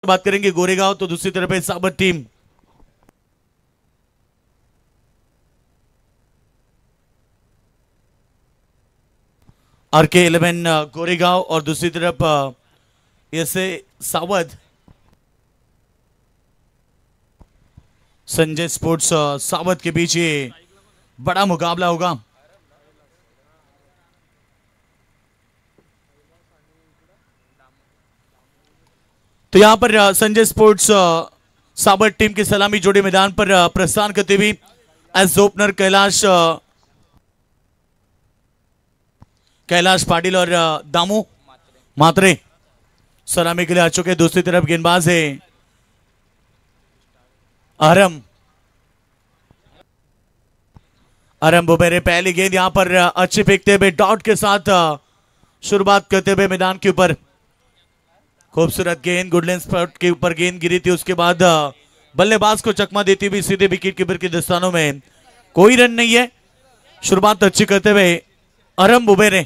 बात करेंगे गोरेगांव, तो दूसरी तरफ है साबर टीम। RK11 गोरेगांव और दूसरी तरफ ऐसे सावध संजय स्पोर्ट्स सावध के बीच ये बड़ा मुकाबला होगा। तो यहां पर संजय स्पोर्ट्स साबर टीम की सलामी जोड़ी मैदान पर प्रस्थान करते हुए एज ओपनर कैलाश पाटिल और दामू मात्रे सलामी के लिए आ चुके। दूसरी तरफ गेंदबाज है अरम बुबेरे। पहली गेंद यहां पर अच्छी फेंकते हुए डॉट के साथ शुरुआत करते हुए मैदान के ऊपर खूबसूरत गेंद गुडलैंड स्पॉट के ऊपर गेंद गिरी थी। उसके बाद बल्लेबाज को चकमा देती हुई सीधे विकेट कीपर के दस्तानों में कोई रन नहीं है। शुरुआत अच्छी करते हुए अरम बुबेरे।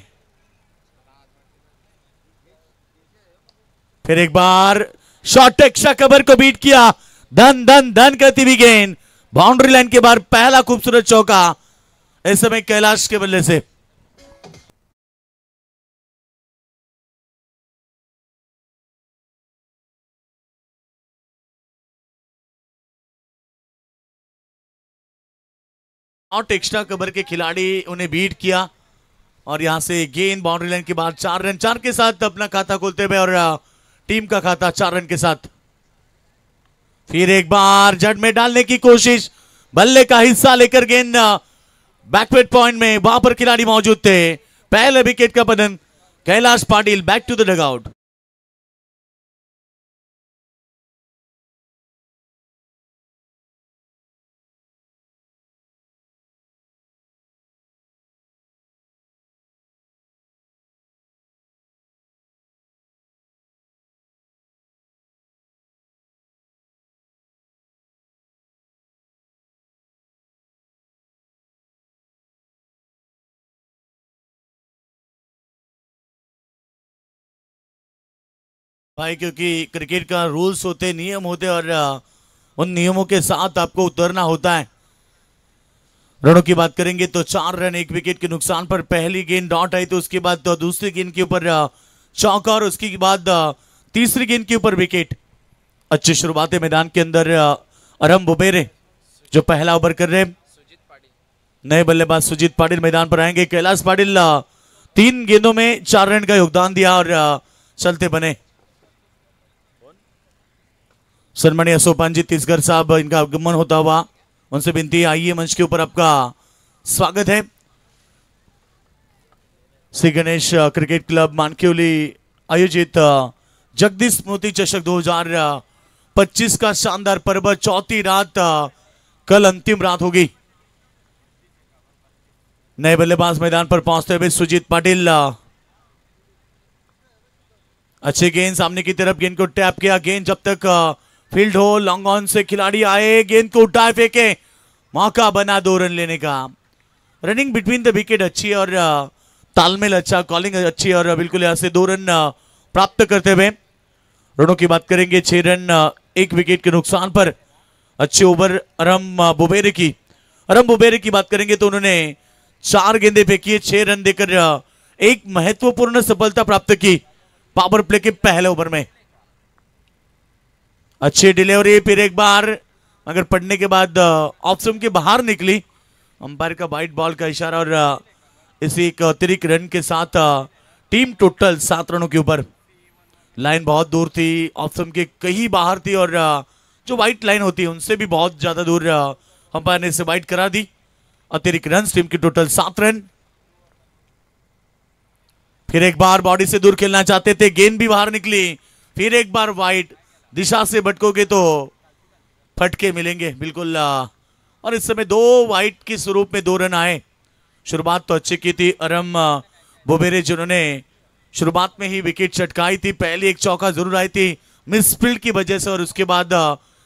फिर एक बार शॉट एक्स्ट्रा कवर को बीट किया, धन धन धन करती हुई गेंद बाउंड्री लाइन के बाहर। पहला खूबसूरत चौका इस समय कैलाश के बल्ले से। शॉट एक्स्ट्रा कवर के खिलाड़ी उन्हें बीट किया और यहां से गेंद बाउंड्री लाइन के बाद 4 रन, 4 के साथ अपना खाता खोलते हुए और टीम का खाता 4 रन के साथ। फिर एक बार जड़ में डालने की कोशिश, बल्ले का हिस्सा लेकर गेंद बैकवर्ड पॉइंट में, वहां पर खिलाड़ी मौजूद थे। पहले विकेट का पतन Kailash Patil, back to the dugout. भाई क्योंकि क्रिकेट का रूल्स होते, नियम होते और उन नियमों के साथ आपको उतरना होता है। रनों की बात करेंगे तो 4 रन 1 विकेट के नुकसान पर पहली गेंद डॉट आई, तो उसके बाद तो दूसरी गेंद के ऊपर चौका और उसके बाद तीसरी गेंद के ऊपर विकेट। अच्छी शुरुआत है मैदान के अंदर। अरम बुबेरे जो पहला ओवर कर रहे, नए बल्लेबाज सुजीत पाटिल मैदान पर आएंगे। कैलाश पाटिल 3 गेंदों में 4 रन का योगदान दिया और चलते बने। सन्माननीय सोपान जी तिसगर साहब, इनका आगमन होता हुआ उनसे विनती, आइए मंच के ऊपर, आपका स्वागत है। श्री गणेश क्रिकेट क्लब मानक्योली आयोजित जगदीश स्मृति चषक 2025 का शानदार पर्व, चौथी रात कल अंतिम रात होगी। नए बल्लेबाज मैदान पर पहुंचते हुए सुजीत पाटिल, अच्छी गेंद सामने की तरफ, गेंद को टैप किया। गेंद जब तक फील्ड हो, लॉन्ग ऑन से खिलाड़ी आए, गेंद को उठाए फेंके, मौका बना 2 रन लेने का। रनिंग बिटवीन द विकेट अच्छी है और तालमेल अच्छा, कॉलिंग अच्छी है और बिल्कुल यहां से 2 रन प्राप्त करते हुए रनों की बात करेंगे 6 रन 1 विकेट के नुकसान पर। अच्छे ओवर अरम बुबेरे की बात करेंगे तो उन्होंने 4 गेंदें फेंकी, 6 रन देकर एक महत्वपूर्ण सफलता प्राप्त की पावर प्ले के पहले ओवर में। अच्छी डिलीवरी, फिर एक बार मगर पड़ने के बाद ऑफ स्टंप के बाहर निकली। अंपायर का वाइट बॉल का इशारा और इसी एक अतिरिक्त रन के साथ टीम टोटल 7 रनों के ऊपर। लाइन बहुत दूर थी, ऑफ स्टंप के कहीं बाहर थी और जो व्हाइट लाइन होती है उनसे भी बहुत ज्यादा दूर अंपायर ने इसे वाइट करा दी। अतिरिक्त रन, टीम की टोटल 7 रन। फिर एक बार बॉडी से दूर खेलना चाहते थे, गेंद भी बाहर निकली। फिर एक बार वाइड, दिशा से भटकोगे तो फटके मिलेंगे बिल्कुल। और इस समय 2 वाइड के स्वरूप में 2 रन आए। शुरुआत तो अच्छी की थी अरम बुबेरे, जिन्होंने शुरुआत में ही विकेट चटकाई थी। पहली एक चौका जरूर आई थी मिसफील्ड की वजह से और उसके बाद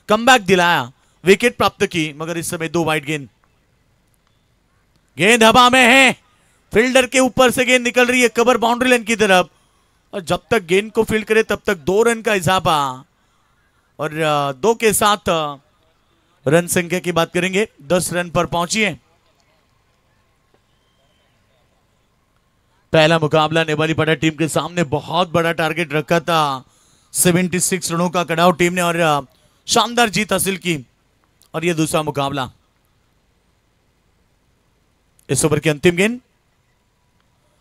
कमबैक दिलाया, विकेट प्राप्त की। मगर इस समय 2 वाइड गेंद हवा में है, फील्डर के ऊपर से गेंद निकल रही है कवर बाउंड्री लाइन की तरफ और जब तक गेंद को फील्ड करे तब तक 2 रन का इजाफा। और 2 के साथ रन संख्या की बात करेंगे, 10 रन पर पहुंची है। पहला मुकाबला नेवाली पड़ा टीम के सामने बहुत बड़ा टारगेट रखा था, 76 रनों का कटआउट टीम ने और शानदार जीत हासिल की। और यह दूसरा मुकाबला, इस ओवर की अंतिम गेंद,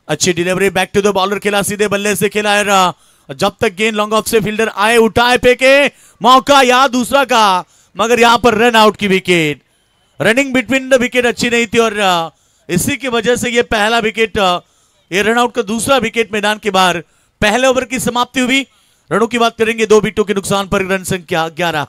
अच्छी delivery, back to the bowler खेला, सीधे बल्ले से खेला है, जब तक गेंद लॉन्ग ऑफ से फील्डर आए, उठाए, फेंके, मौका या दूसरा का, मगर यहां पर रन आउट की wicket. Running between the wicket अच्छी नहीं थी और इसी की वजह से यह पहला विकेट, ये रन आउट का दूसरा विकेट मैदान के बाहर। पहले ओवर की समाप्ति हुई, रनों की बात करेंगे 2 विकेटों के नुकसान पर, रन संख्या 11।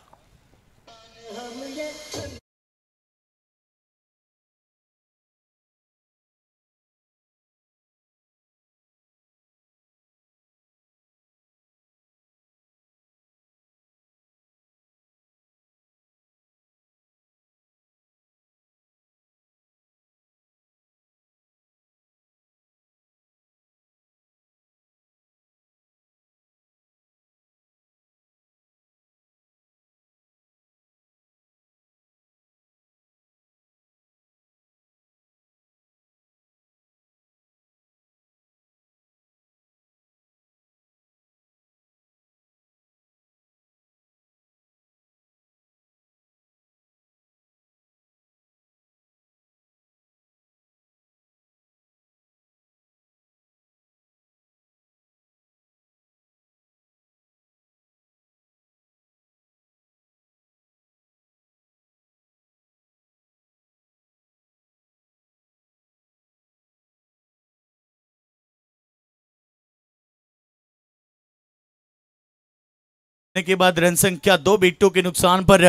के बाद रन संख्या 2 विकेटों के नुकसान पर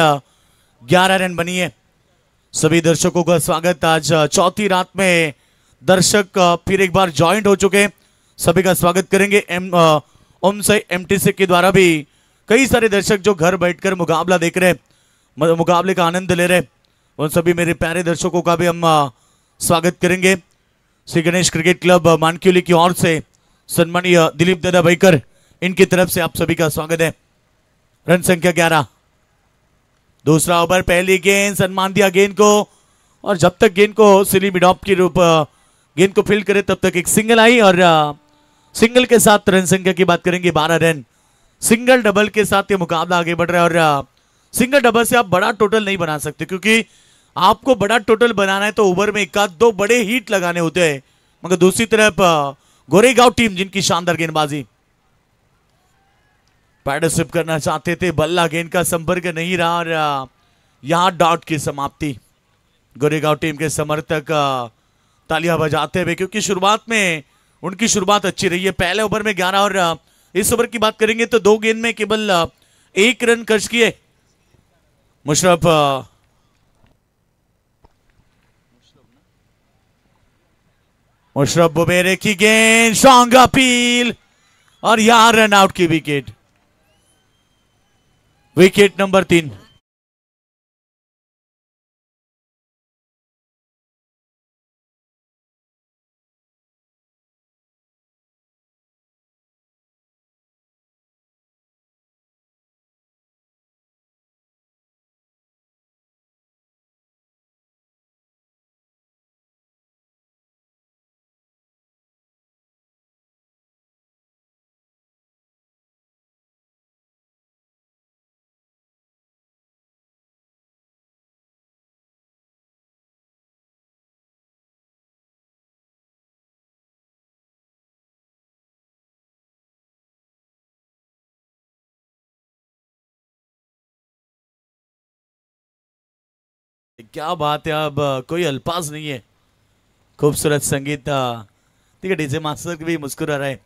11 रन बनी है। सभी दर्शकों का स्वागत। आज चौथी रात में दर्शक फिर एक बार ज्वाइंट हो चुके हैं, सभी का स्वागत करेंगे। एमटीसी के द्वारा भी कई सारे दर्शक जो घर बैठकर मुकाबला देख रहे हैं, मुकाबले का आनंद ले रहे हैं, उन सभी मेरे प्यारे दर्शकों का भी हम स्वागत करेंगे। श्री गणेश क्रिकेट क्लब मानक्यूली की ओर से सम्मानीय दिलीप दादा भाईकर, इनकी तरफ से आप सभी का स्वागत है। रन संख्या 11, दूसरा ओवर, पहली गेंद, सम्मान दिया गेंद को, और जब तक गेंद को सिली मिड ऑफ के रूप गेंद को फील्ड करे तब तक एक सिंगल आई, और सिंगल के साथ रन संख्या की बात करेंगे 12 रन। सिंगल डबल के साथ ये मुकाबला आगे बढ़ रहा है, और सिंगल डबल से आप बड़ा टोटल नहीं बना सकते, क्योंकि आपको बड़ा टोटल बनाना है तो ओवर में 1-2 बड़े हिट लगाने होते हैं। मगर दूसरी तरफ गोरेगांव टीम, जिनकी शानदार गेंदबाजी, पार्टिसिपेट करना चाहते थे, बल्ला गेंद का संपर्क नहीं रहा, और यहां डॉट की समाप्ति। गोरेगांव टीम के समर्थक तालियां बजाते हुए, क्योंकि शुरुआत में उनकी शुरुआत अच्छी रही है। पहले ओवर में 11 और इस ओवर की बात करेंगे तो 2 गेंद में केवल 1 रन खर्च किए। मुशरफ बुबेरे की गेंद, स्ट्रॉन्ग अपील, और यहां रन आउट की विकेट। Wicket number 3। क्या बात है, अब कोई अल्फाज नहीं है। खूबसूरत संगीत, ठीक है, डीजे मास्टर भी मुस्कुरा रहे।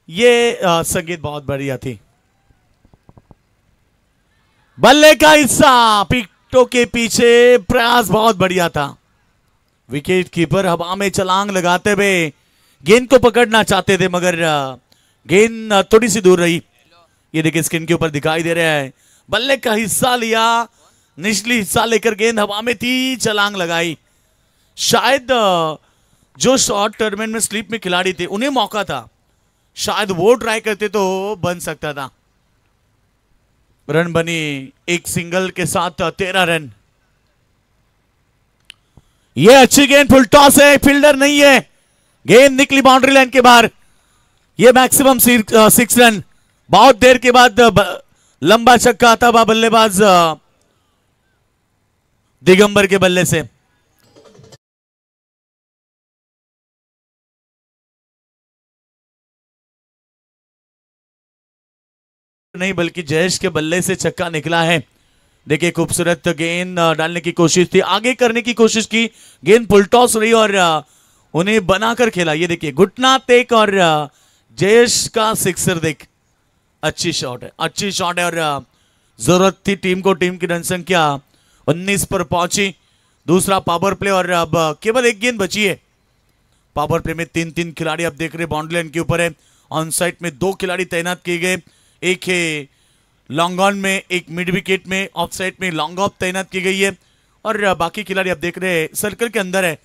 ये संगीत बहुत बढ़िया थी। बल्ले का हिस्सा, पिकटों के पीछे प्रयास बहुत बढ़िया था। विकेट कीपर हवा में छलांग लगाते हुए गेंद को पकड़ना चाहते थे, मगर गेंद थोड़ी सी दूर रही। ये देखिए स्क्रीन के ऊपर दिखाई दे रहा है, बल्ले का हिस्सा लिया, निचली हिस्सा लेकर गेंद हवा में थी, छलांग लगाई। शायद जो शॉर्ट टूर्नामेंट में स्लीप में खिलाड़ी थे उन्हें मौका था, शायद वो ट्राई करते तो बन सकता था। रन बनी एक सिंगल के साथ 13 रन। ये अच्छी गेंद, फुल टॉस है, फील्डर नहीं है, गेंद निकली बाउंड्री लाइन के बाहर। ये मैक्सिमम 6 रन। बहुत देर के बाद लंबा छक्का आता हुआ बल्लेबाज दिगंबर के बल्ले से। नहीं बल्कि जयेश के बल्ले से छक्का निकला है। देखिए खूबसूरत गेंद डालने की कोशिश थी, आगे करने की कोशिश की, गेंद फुल टॉस रही और उन्हें बनाकर खेला। ये देखिए घुटना टेक और जयेश का सिक्सर देख, अच्छी शॉट है, अच्छी शॉट है। और जरूरत थी टीम को, टीम की रन संख्या 19 पर पहुंची। दूसरा पावर प्ले और अब केवल एक गेंद बची है। पावर प्ले में 3-3 खिलाड़ी आप देख रहे बाउंड्री लाइन के ऊपर है। ऑन साइड में 2 खिलाड़ी तैनात किए गए, एक है लॉन्ग ऑन में, एक मिड विकेट में, ऑफ साइड में लॉन्ग ऑफ तैनात की गई है। और बाकी खिलाड़ी आप देख रहे हैं सर्कल के अंदर है।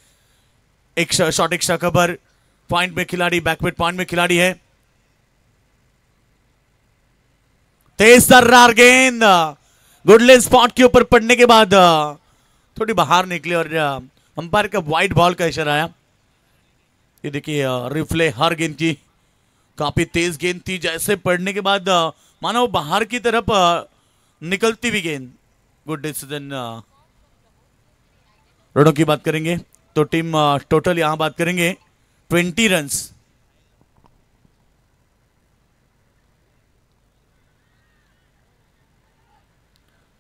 एक शॉट एक्स्ट्रा कवर पॉइंट में खिलाड़ी, बैकवर्ड पॉइंट में खिलाड़ी है। तेज तर्रार गेंद गुडलैंड स्पॉट के ऊपर पड़ने के बाद थोड़ी बाहर निकली और अंपायर का वाइड बॉल का इशारा आया। ये देखिए रिफ्ले हर गेंद की काफी तेज गेंद थी, जैसे पड़ने के बाद मानो बाहर की तरफ निकलती हुई गेंद। Good decision. रनों की बात करेंगे तो टीम टोटल यहां बात करेंगे 20 रन्स।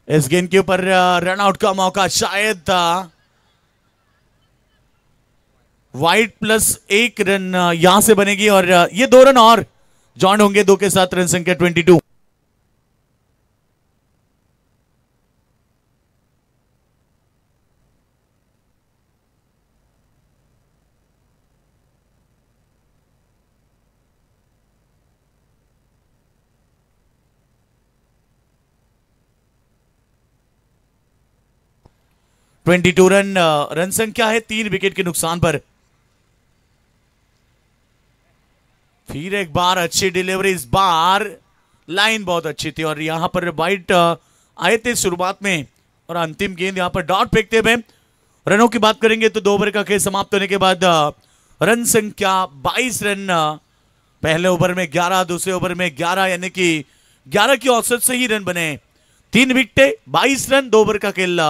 इस गेंद के ऊपर रन आउट का मौका शायद था। वाइड प्लस 1 रन यहां से बनेगी और ये 2 रन और जॉइन होंगे, 2 के साथ रन संख्या 22। रन रन संख्या है 3 विकेट के नुकसान पर। फिर एक बार अच्छी डिलीवरी, इस बार लाइन बहुत अच्छी थी और यहां पर वाइट आए थे शुरुआत में और अंतिम गेंद यहां पर डॉट फेंकते हुए। रनों की बात करेंगे तो 2 ओवर का खेल समाप्त होने के बाद रन संख्या 22 रन। पहले ओवर में 11, दूसरे ओवर में 11, यानी कि 11 की औसत से ही रन बने। 3 विकेटें, 22 रन, 2 ओवर का खेल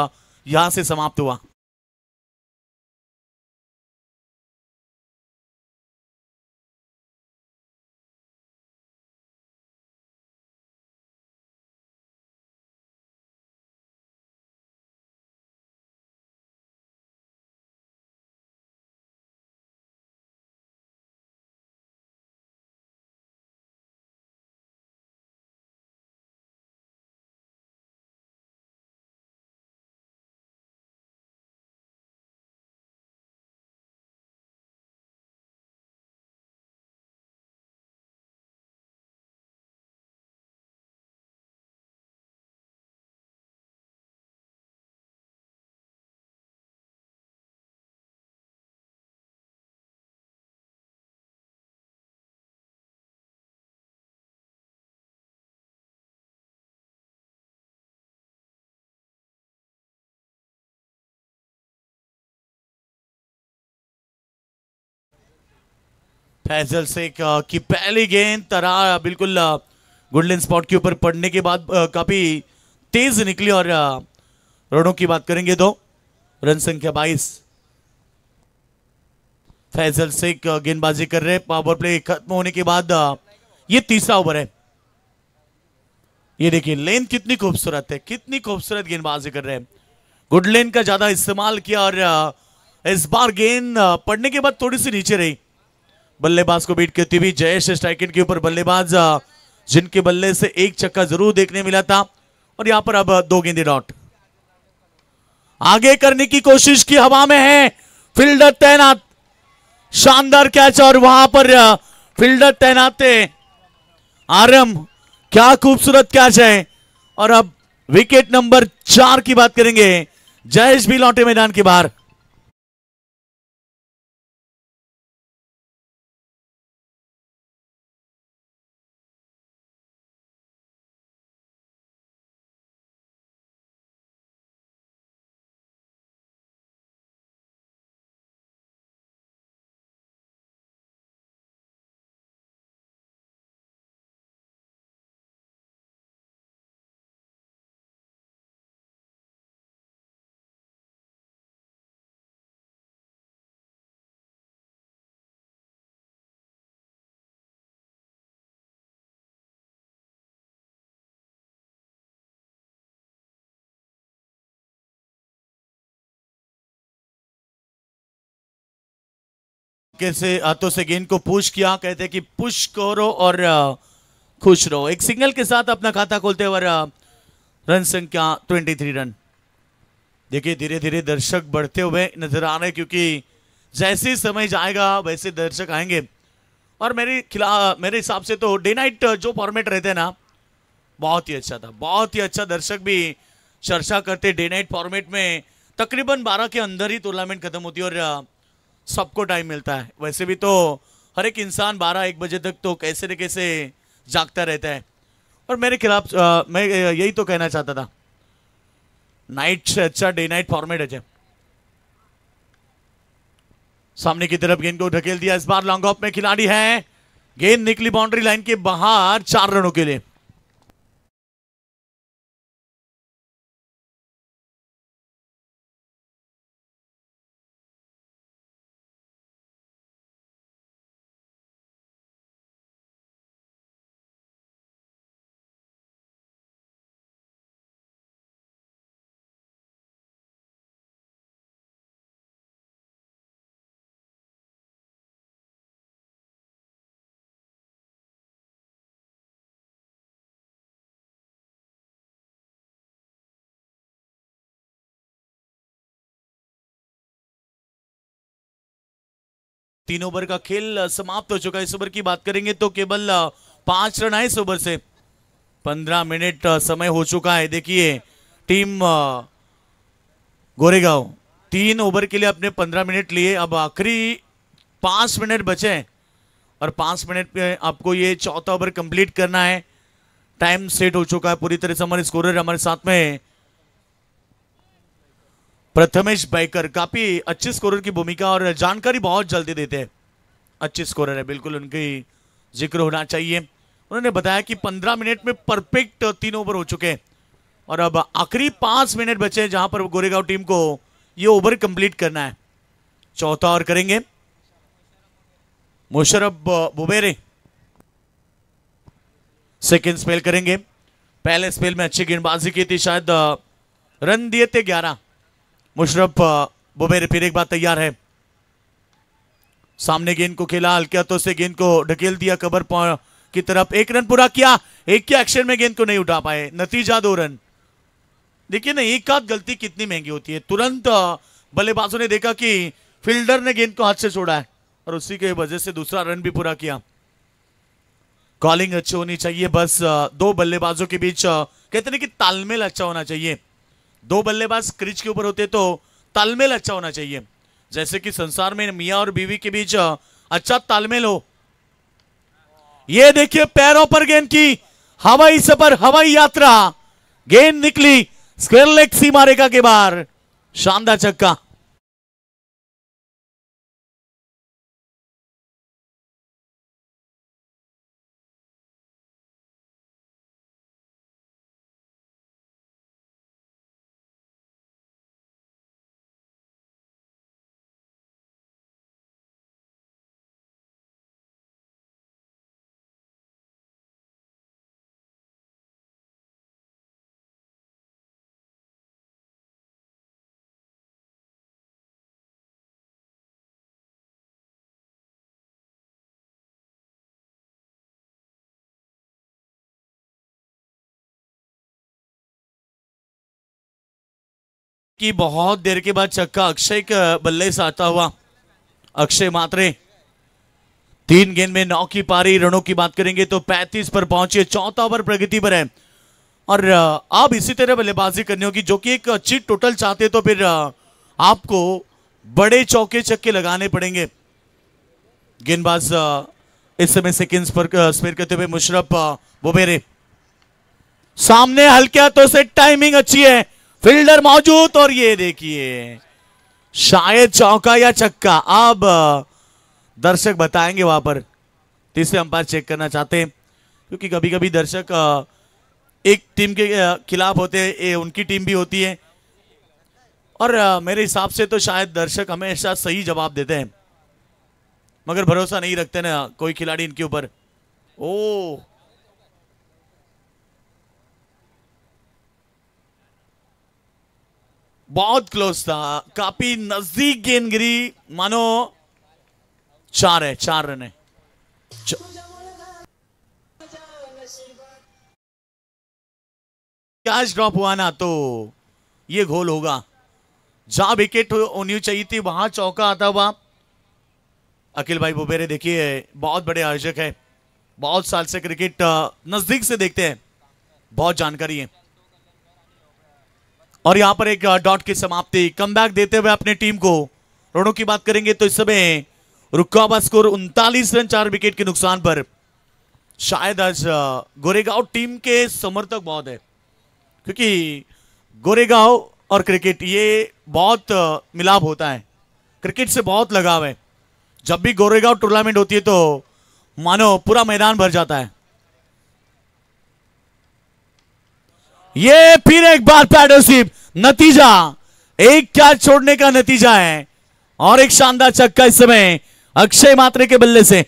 यहां से समाप्त हुआ। फैजल शेख की पहली गेंद तरह बिल्कुल गुडलैंड स्पॉट के ऊपर पड़ने के बाद काफी तेज निकली और रनों की बात करेंगे तो रन संख्या 22। फैजल शेख गेंदबाजी कर रहे, पावर प्ले खत्म होने के बाद ये तीसरा ओवर है। ये देखिए लेंथ कितनी खूबसूरत है, कितनी खूबसूरत गेंदबाजी कर रहे हैं। गुडलैंड का ज्यादा इस्तेमाल किया और इस बार गेंद पड़ने के बाद थोड़ी सी नीचे रही। बल्लेबाज को बीट करती हुई जयेश स्ट्राइक के ऊपर बल्लेबाज जिनके बल्ले से एक छक्का जरूर देखने मिला था और यहां पर अब 2 गेंदे डॉट। आगे करने की कोशिश की, हवा में है, फील्डर तैनात, शानदार कैच और वहां पर फील्डर तैनात थे आरम। क्या खूबसूरत कैच है। और अब विकेट नंबर 4 की बात करेंगे, जयेश भी लौटे मैदान के बाहर। कैसे हाथों से गेंद को पुश किया, कहते हैं कि पुश करो और खुश रहो। एक सिग्नल के साथ अपना खाता खोलते हुए रन संख्या 23 रन। देखिए धीरे धीरे दर्शक बढ़ते हुए नजर आ रहे हैं, क्योंकि जैसे समय जाएगा वैसे दर्शक आएंगे। और मेरे हिसाब से तो डे नाइट जो फॉर्मेट रहते हैं ना, बहुत ही अच्छा था, बहुत ही अच्छा। दर्शक भी चर्चा करते डे नाइट फॉर्मेट में तकरीबन 12 के अंदर ही टूर्नामेंट खत्म होती है और सबको टाइम मिलता है। वैसे भी तो हर एक इंसान 12-1 बजे तक तो कैसे न कैसे जागता रहता है। और मेरे खिलाफ मैं यही तो कहना चाहता था, नाइट से अच्छा डे नाइट फॉर्मेट है। सामने की तरफ गेंद को ढकेल दिया, इस बार लॉन्ग ऑफ में खिलाड़ी है, गेंद निकली बाउंड्री लाइन के बाहर 4 रनों के लिए। तीन ओवर का खेल समाप्त हो चुका है। इस ओवर की बात करेंगे तो केवल 5 रन आए इस ओवर से। 15 मिनट समय हो चुका है। देखिए टीम गोरेगांव 3 ओवर के लिए अपने 15 मिनट लिए, अब आखिरी 5 मिनट बचे हैं और 5 मिनट में आपको ये चौथा ओवर कंप्लीट करना है। टाइम सेट हो चुका है पूरी तरह से। हमारे स्कोरर हमारे साथ में प्रथमेश बैकर, काफी अच्छे स्कोरर की भूमिका और जानकारी बहुत जल्दी देते हैं। अच्छे स्कोरर है, बिल्कुल उनकी जिक्र होना चाहिए। उन्होंने बताया कि 15 मिनट में परफेक्ट 3 ओवर हो चुके हैं और अब आखिरी 5 मिनट बचे हैं जहां पर गोरेगांव टीम को ये ओवर कंप्लीट करना है। चौथा ओवर करेंगे मुशर्रफ बुबेरे, सेकंड स्पेल करेंगे। पहले स्पेल में अच्छी गेंदबाजी की थी, शायद रन दिए थे 11। मुशर्रफ बुबेरे फिर एक बार तैयार है, सामने गेंद को खेला, हल्के हाथों से गेंद को ढकेल दिया कवर की तरफ। 1 रन पूरा किया, एक के एक्शन में गेंद को नहीं उठा पाए, नतीजा 2 रन। देखिए ना, एक आध गलती कितनी महंगी होती है। तुरंत बल्लेबाजों ने देखा कि फील्डर ने गेंद को हाथ से छोड़ा है और उसी के वजह से दूसरा रन भी पूरा किया। कॉलिंग अच्छी होनी चाहिए, बस 2 बल्लेबाजों के बीच कहते हैं कि तालमेल अच्छा होना चाहिए। 2 बल्लेबाज क्रीज के ऊपर होते तो तालमेल अच्छा होना चाहिए, जैसे कि संसार में मियां और बीवी के बीच अच्छा तालमेल हो। ये देखिए पैरों पर गेंद की हवाई सफर, हवाई यात्रा, गेंद निकली स्क्वायर लेग सीमा रेखा के बाहर, शानदार छक्का। कि बहुत देर के बाद छक्का अक्षय के बल्ले से आता हुआ। अक्षय मात्रे 3 गेंद में 9 की पारी। रनों की बात करेंगे तो 35 पर पहुंचे, चौथा ओवर प्रगति पर है और आप इसी तरह बल्लेबाजी करनी होगी, जो कि एक अच्छी टोटल चाहते तो फिर आपको बड़े चौके छक्के लगाने पड़ेंगे। गेंदबाज इस समय सेकंड्स पर स्पेयर करते हुए मुशर्रफ बुबेरे, सामने हल्के हाथों से टाइमिंग अच्छी है, फील्डर मौजूद और ये देखिए शायद चौका या छक्का, अब दर्शक बताएंगे वहां पर। तीसरे अंपायर चेक करना चाहते हैं, क्योंकि कभी कभी दर्शक एक टीम के खिलाफ होते हैं, उनकी टीम भी होती है और मेरे हिसाब से तो शायद दर्शक हमेशा सही जवाब देते हैं, मगर भरोसा नहीं रखते ना कोई खिलाड़ी इनके ऊपर। ओ बहुत क्लोज था, काफी नजदीक गेंद गिरी, मानो 4 है, 4 रन है। कैच ड्रॉप हुआ ना तो ये गोल होगा। जहां विकेट होनी चाहिए थी वहां चौका आता हुआ। अखिल भाई बुबेरे देखिए बहुत बड़े आयोजक है, बहुत साल से क्रिकेट नजदीक से देखते हैं, बहुत जानकारी है। और यहां पर एक डॉट की समाप्ति, कमबैक देते हुए अपने टीम को रनों की बात करेंगे तो इस समय रुका हुआ स्कोर 39 रन 4 विकेट के नुकसान पर। शायद आज गोरेगांव टीम के समर्थक बहुत है, क्योंकि गोरेगांव और क्रिकेट ये बहुत मिलाप होता है, क्रिकेट से बहुत लगाव है। जब भी गोरेगांव टूर्नामेंट होती है तो मानो पूरा मैदान भर जाता है। ये फिर एक बार पैडोशिप, नतीजा एक कैच छोड़ने का नतीजा है और एक शानदार छक्का इस समय अक्षय मात्रे के बल्ले से।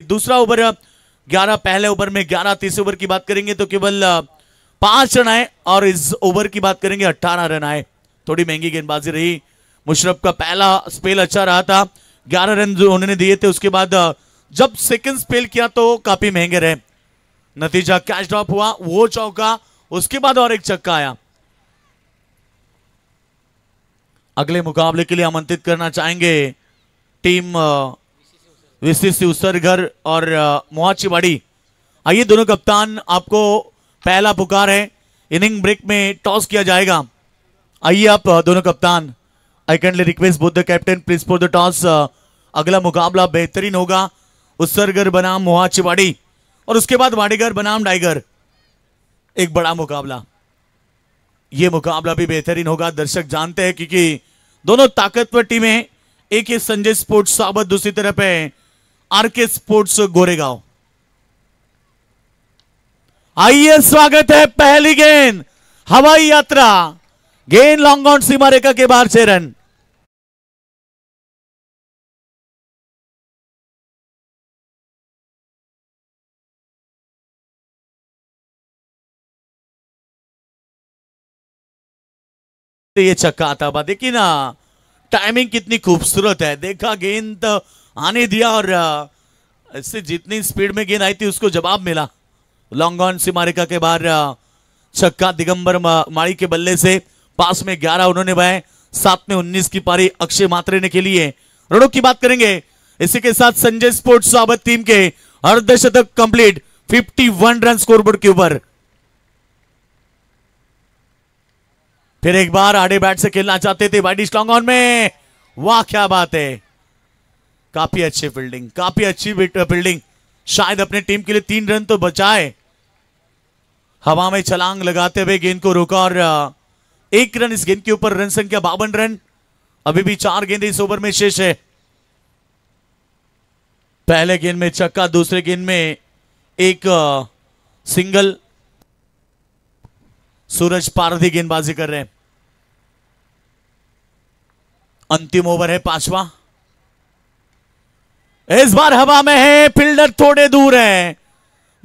दूसरा ओवर 11, पहले ओवर में 11, तीसरे ओवर की बात करेंगे तो केवल 5 रन आए और इस ओवर की बात करेंगे 18 रन आए। थोड़ी महंगी गेंदबाजी रही। मुशरफ का पहला स्पेल अच्छा रहा था, 11 रन जो उन्होंने दिए थे। उसके बाद जब सेकंड स्पेल किया तो काफी महंगे रहे। नतीजा कैच ड्रॉप हुआ, वो चौका, उसके बाद और एक छक्का आया। अगले मुकाबले के लिए आमंत्रित करना चाहेंगे टीम विशिष्ट उसरघर और मोहाचीवाड़ी। आइए दोनों कप्तान, आपको पहला पुकार है। इनिंग ब्रेक में टॉस किया जाएगा। आइए आप दोनों कप्तान, I kindly request both the captain please for the toss. अगला मुकाबला बेहतरीन होगा, उसरघर बनाम मोहाचीवाड़ी और उसके बाद वाड़ीगर बनाम टाइगर। एक बड़ा मुकाबला, ये मुकाबला भी बेहतरीन होगा। दर्शक जानते हैं क्योंकि दोनों ताकतवर टीमें, एक है संजय स्पोर्ट्स साबत, दूसरी तरफ है आरके स्पोर्ट्स गोरेगांव। आइए स्वागत है। पहली गेंद हवाई यात्रा, गेंद लॉन्ग ऑन सीमा रेखा के बाहर 6 रन। ये छक्का आता हुआ, देखिए ना टाइमिंग कितनी खूबसूरत है। देखा गेंद आने दिया और इससे जितनी स्पीड में गेंद आई थी उसको जवाब मिला। लॉन्ग ऑन सीमा रेखा के बाहर छक्का दिगंबर माड़ी के बल्ले से। पास में 11 उन्होंने बहाए, 7 में 19 की पारी अक्षय मात्रे ने खेली है। रनों की बात करेंगे, इसी के साथ संजय स्पोर्ट्स साबत टीम के अर्धशतक कंप्लीट, 51 रन स्कोरबोर्ड के ऊपर। फिर एक बार आड़े बैट से खेलना चाहते थे वाइड लॉन्ग ऑन में। वाह क्या बात है, काफी अच्छी फील्डिंग, काफी अच्छी फील्डिंग। शायद अपने टीम के लिए 3 रन तो बचाए। हवा में छलांग लगाते हुए गेंद को रोका और 1 रन इस गेंद के ऊपर। रन संख्या 52 रन। अभी भी 4 गेंदें इस ओवर में शेष है। पहले गेंद में छक्का, दूसरे गेंद में एक सिंगल। सूरज पारधी गेंदबाजी कर रहे हैं। अंतिम ओवर है 5वां। इस बार हवा में है, फील्डर थोड़े दूर है।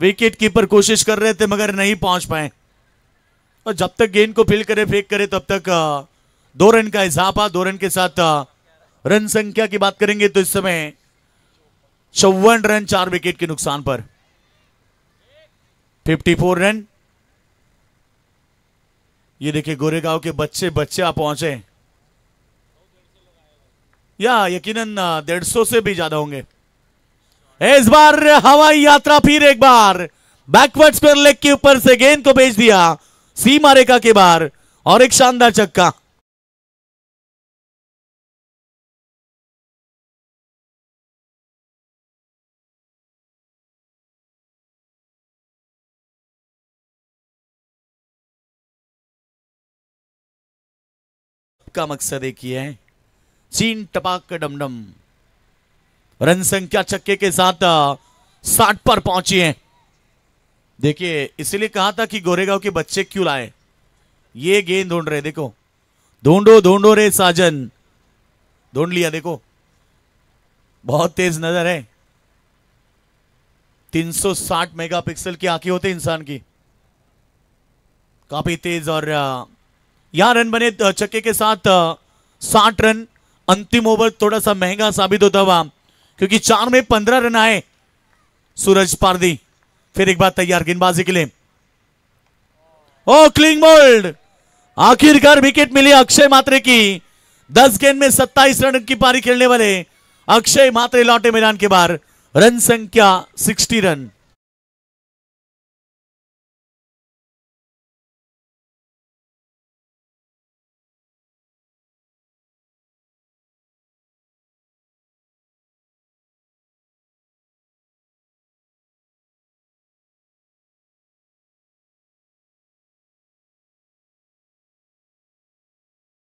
विकेट कीपर कोशिश कर रहे थे मगर नहीं पहुंच पाए, और जब तक गेंद को फील्ड करे फेंक करे तब तक 2 रन का इजाफा। 2 रन के साथ रन संख्या की बात करेंगे तो इस समय 54 रन 4 विकेट के नुकसान पर 54 रन। ये देखिए गोरेगांव के बच्चे बच्चे आप पहुंचे, या यकीनन 150 से भी ज्यादा होंगे। इस बार हवाई यात्रा फिर एक बार बैकवर्ड स्क्वायर लेग के ऊपर से गेंद को भेज दिया सीमा रेखा के बाहर, और एक शानदार छक्का। का मकसद एक ही है, चीन टपाक डमडम। रन संख्या छक्के के साथ 60 पर पहुंची है। देखिए इसलिए कहा था कि गोरेगांव के बच्चे क्यों लाए, ये गेंद ढूंढ रहे, देखो ढूंढो ढूंढो रे साजन, ढूंढ लिया। देखो बहुत तेज नजर है, 360 मेगापिक्सल की आंखें होते इंसान की, काफी तेज। और यहां रन बने छक्के के साथ 60 रन। अंतिम ओवर थोड़ा सा महंगा साबित होता हुआ, क्योंकि 4 में 15 रन आए। सूरज पारदी फिर एक बार तैयार गेंदबाजी के लिए। ओ क्लीन बोल्ड, आखिरकार विकेट मिली अक्षय मात्रे की। 10 गेंद में 27 रन की पारी खेलने वाले अक्षय मात्रे लौटे मैदान के बाहर। रन संख्या 60 रन।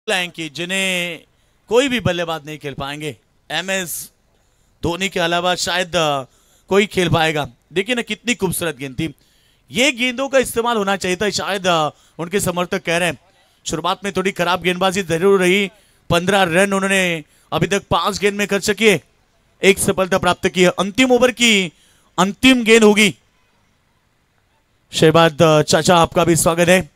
कि जिन्हें कोई भी बल्लेबाज नहीं खेल पाएंगे, MS धोनी के अलावा शायद कोई खेल पाएगा। देखिए ना कितनी खूबसूरत गेंद थी, ये गेंदों का इस्तेमाल होना चाहिए था, शायद उनके समर्थक कह रहे हैं। शुरुआत में थोड़ी खराब गेंदबाजी जरूर रही, 15 रन उन्होंने अभी तक 5 गेंद में खर्च किए, 1 सफलता प्राप्त की है। अंतिम ओवर की अंतिम गेंद होगी। शहबाज चाचा आपका भी स्वागत है।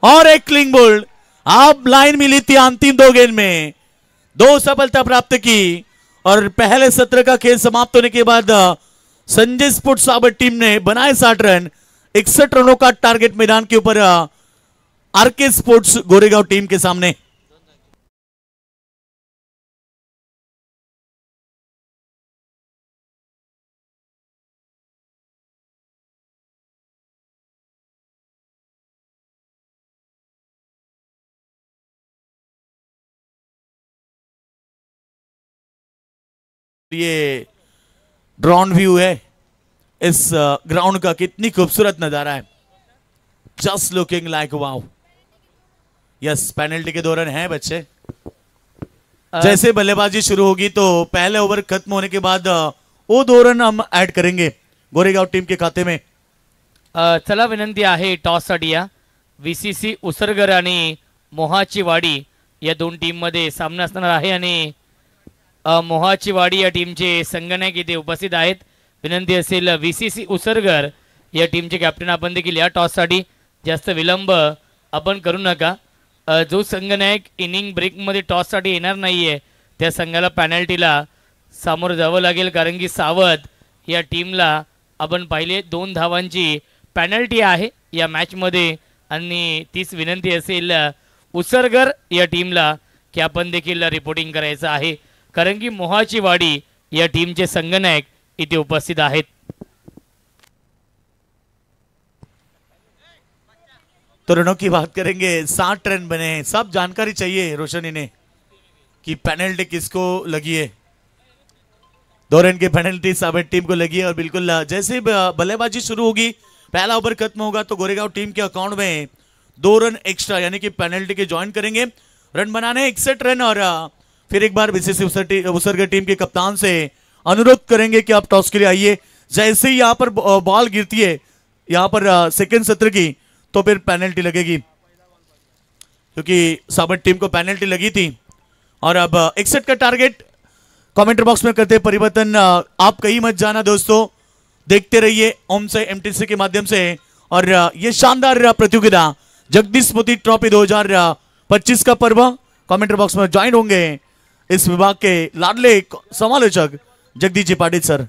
और एक क्लिंग बोल्ड, आप लाइन मिली थी अंतिम 2 गेंद में, 2 सफलता प्राप्त की। और पहले सत्र का खेल समाप्त होने के बाद संजय स्पोर्ट्स साबर टीम ने बनाए 60 रन। 61 रनों का टारगेट मैदान के ऊपर आरके स्पोर्ट्स गोरेगांव टीम के सामने। ये ड्रोन व्यू है इस ग्राउंड का, कितनी खूबसूरत नजारा है, just looking like wow. Yes, penalty के दौरान है बच्चे। जैसे बल्लेबाजी शुरू होगी तो पहले ओवर खत्म होने के बाद वो 2 रन हम ऐड करेंगे गोरेगांव टीम के खाते में। चला विनंती आहे टॉससाठी या VCC उसरगर आणि मोहाची वाडी या 2 टीम मध्ये सामना असणार आहे, आणि मोहाची वाडी या टीमचे संगणक इथे उपस्थित आहेत। विनंती असेल VCC उसरगर या टीमचे कॅप्टन आपण देखील या टॉससाठी, जास्त विलंब आपण करू नका। जो संघनायक इनिंग ब्रेकमध्ये टॉससाठी येणार नाहीये त्या संघाला पेनल्टीला सामोरं जावं लागेल, कारण की सावध या टीमला आपण पाहिले 2 धावांची पेनल्टी आहे या मॅचमध्ये, आणि तीच विनंती असेल उसरगर या टीमला की आपण देखील रिपोर्टिंग करायचं आहे, कारण की मोहाची वाडी या टीमचे संघनायक इथे उपस्थित आहेत। तो रनों की बात करेंगे, 60 रन बने। सब जानकारी चाहिए रोशन इन्हें कि पेनल्टी किसको लगी है। 2 रन की पेनल्टी साबर टीम को लगी है, और बिल्कुल जैसे ही बल्लेबाजी शुरू होगी, पहला ओवर खत्म होगा तो गोरेगांव टीम के अकाउंट में 2 रन एक्स्ट्रा यानी कि पेनल्टी के ज्वाइन करेंगे। रन बनाने 61 रन। और फिर एक बार VCC उसरगर टीम के कप्तान से अनुरोध करेंगे कि आप टॉस के लिए आइए। जैसे ही यहाँ पर बॉल गिरती है यहाँ पर सेकंड सत्र की, तो फिर पेनल्टी लगेगी, क्योंकि साबर टीम को पेनल्टी लगी थी। और अब 61 का टारगेट कमेंट बॉक्स में करते परिवर्तन। आप कहीं मत जाना दोस्तों, देखते रहिए ओम से एमटीसी के माध्यम से। और ये शानदार प्रतियोगिता जगदीश स्मृति ट्रॉफी 2025 का पर्व। कमेंट बॉक्स में ज्वाइन होंगे इस विभाग के लाडले समालोचक जगदीश जी पाटिल सर।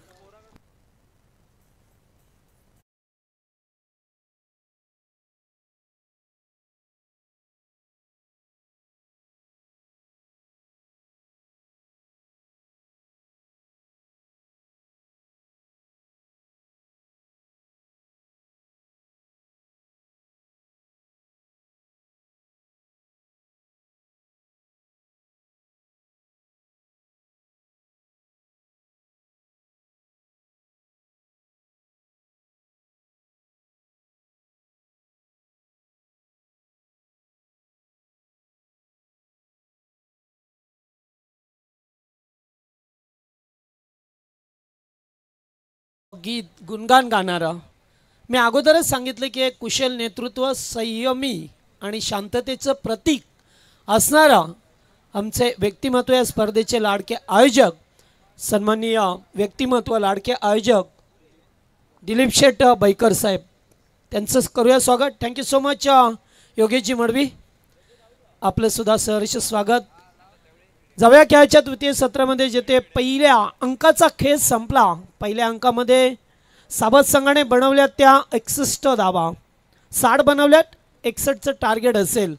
गीत गुणगान गाणारा। मी अगोदरच सांगितलं की एक कुशल नेतृत्व, संयमी आणि शांततेचं प्रतीक असणारा आमचे व्यक्तिमत्व, या स्पर्धेचे लाडके आयोजक, सन्माननीय व्यक्तिमत्व, लाडके आयोजक दिलीप शेठ बैकर साहेब, त्यांचं करूया स्वागत। Thank you so much Yogeshji Madavi, आपलं सुद्धा सहर्ष स्वागत। जाऊया खेळाच्या तृतीय सत्रामध्ये, जेथे पहिल्या अंकाचा खेळ संपला। पहिल्या अंकामध्ये साबत संघाने बनवल्या त्या 61 धावा, 60 बनवल्यात, 61चं टार्गेट असेल,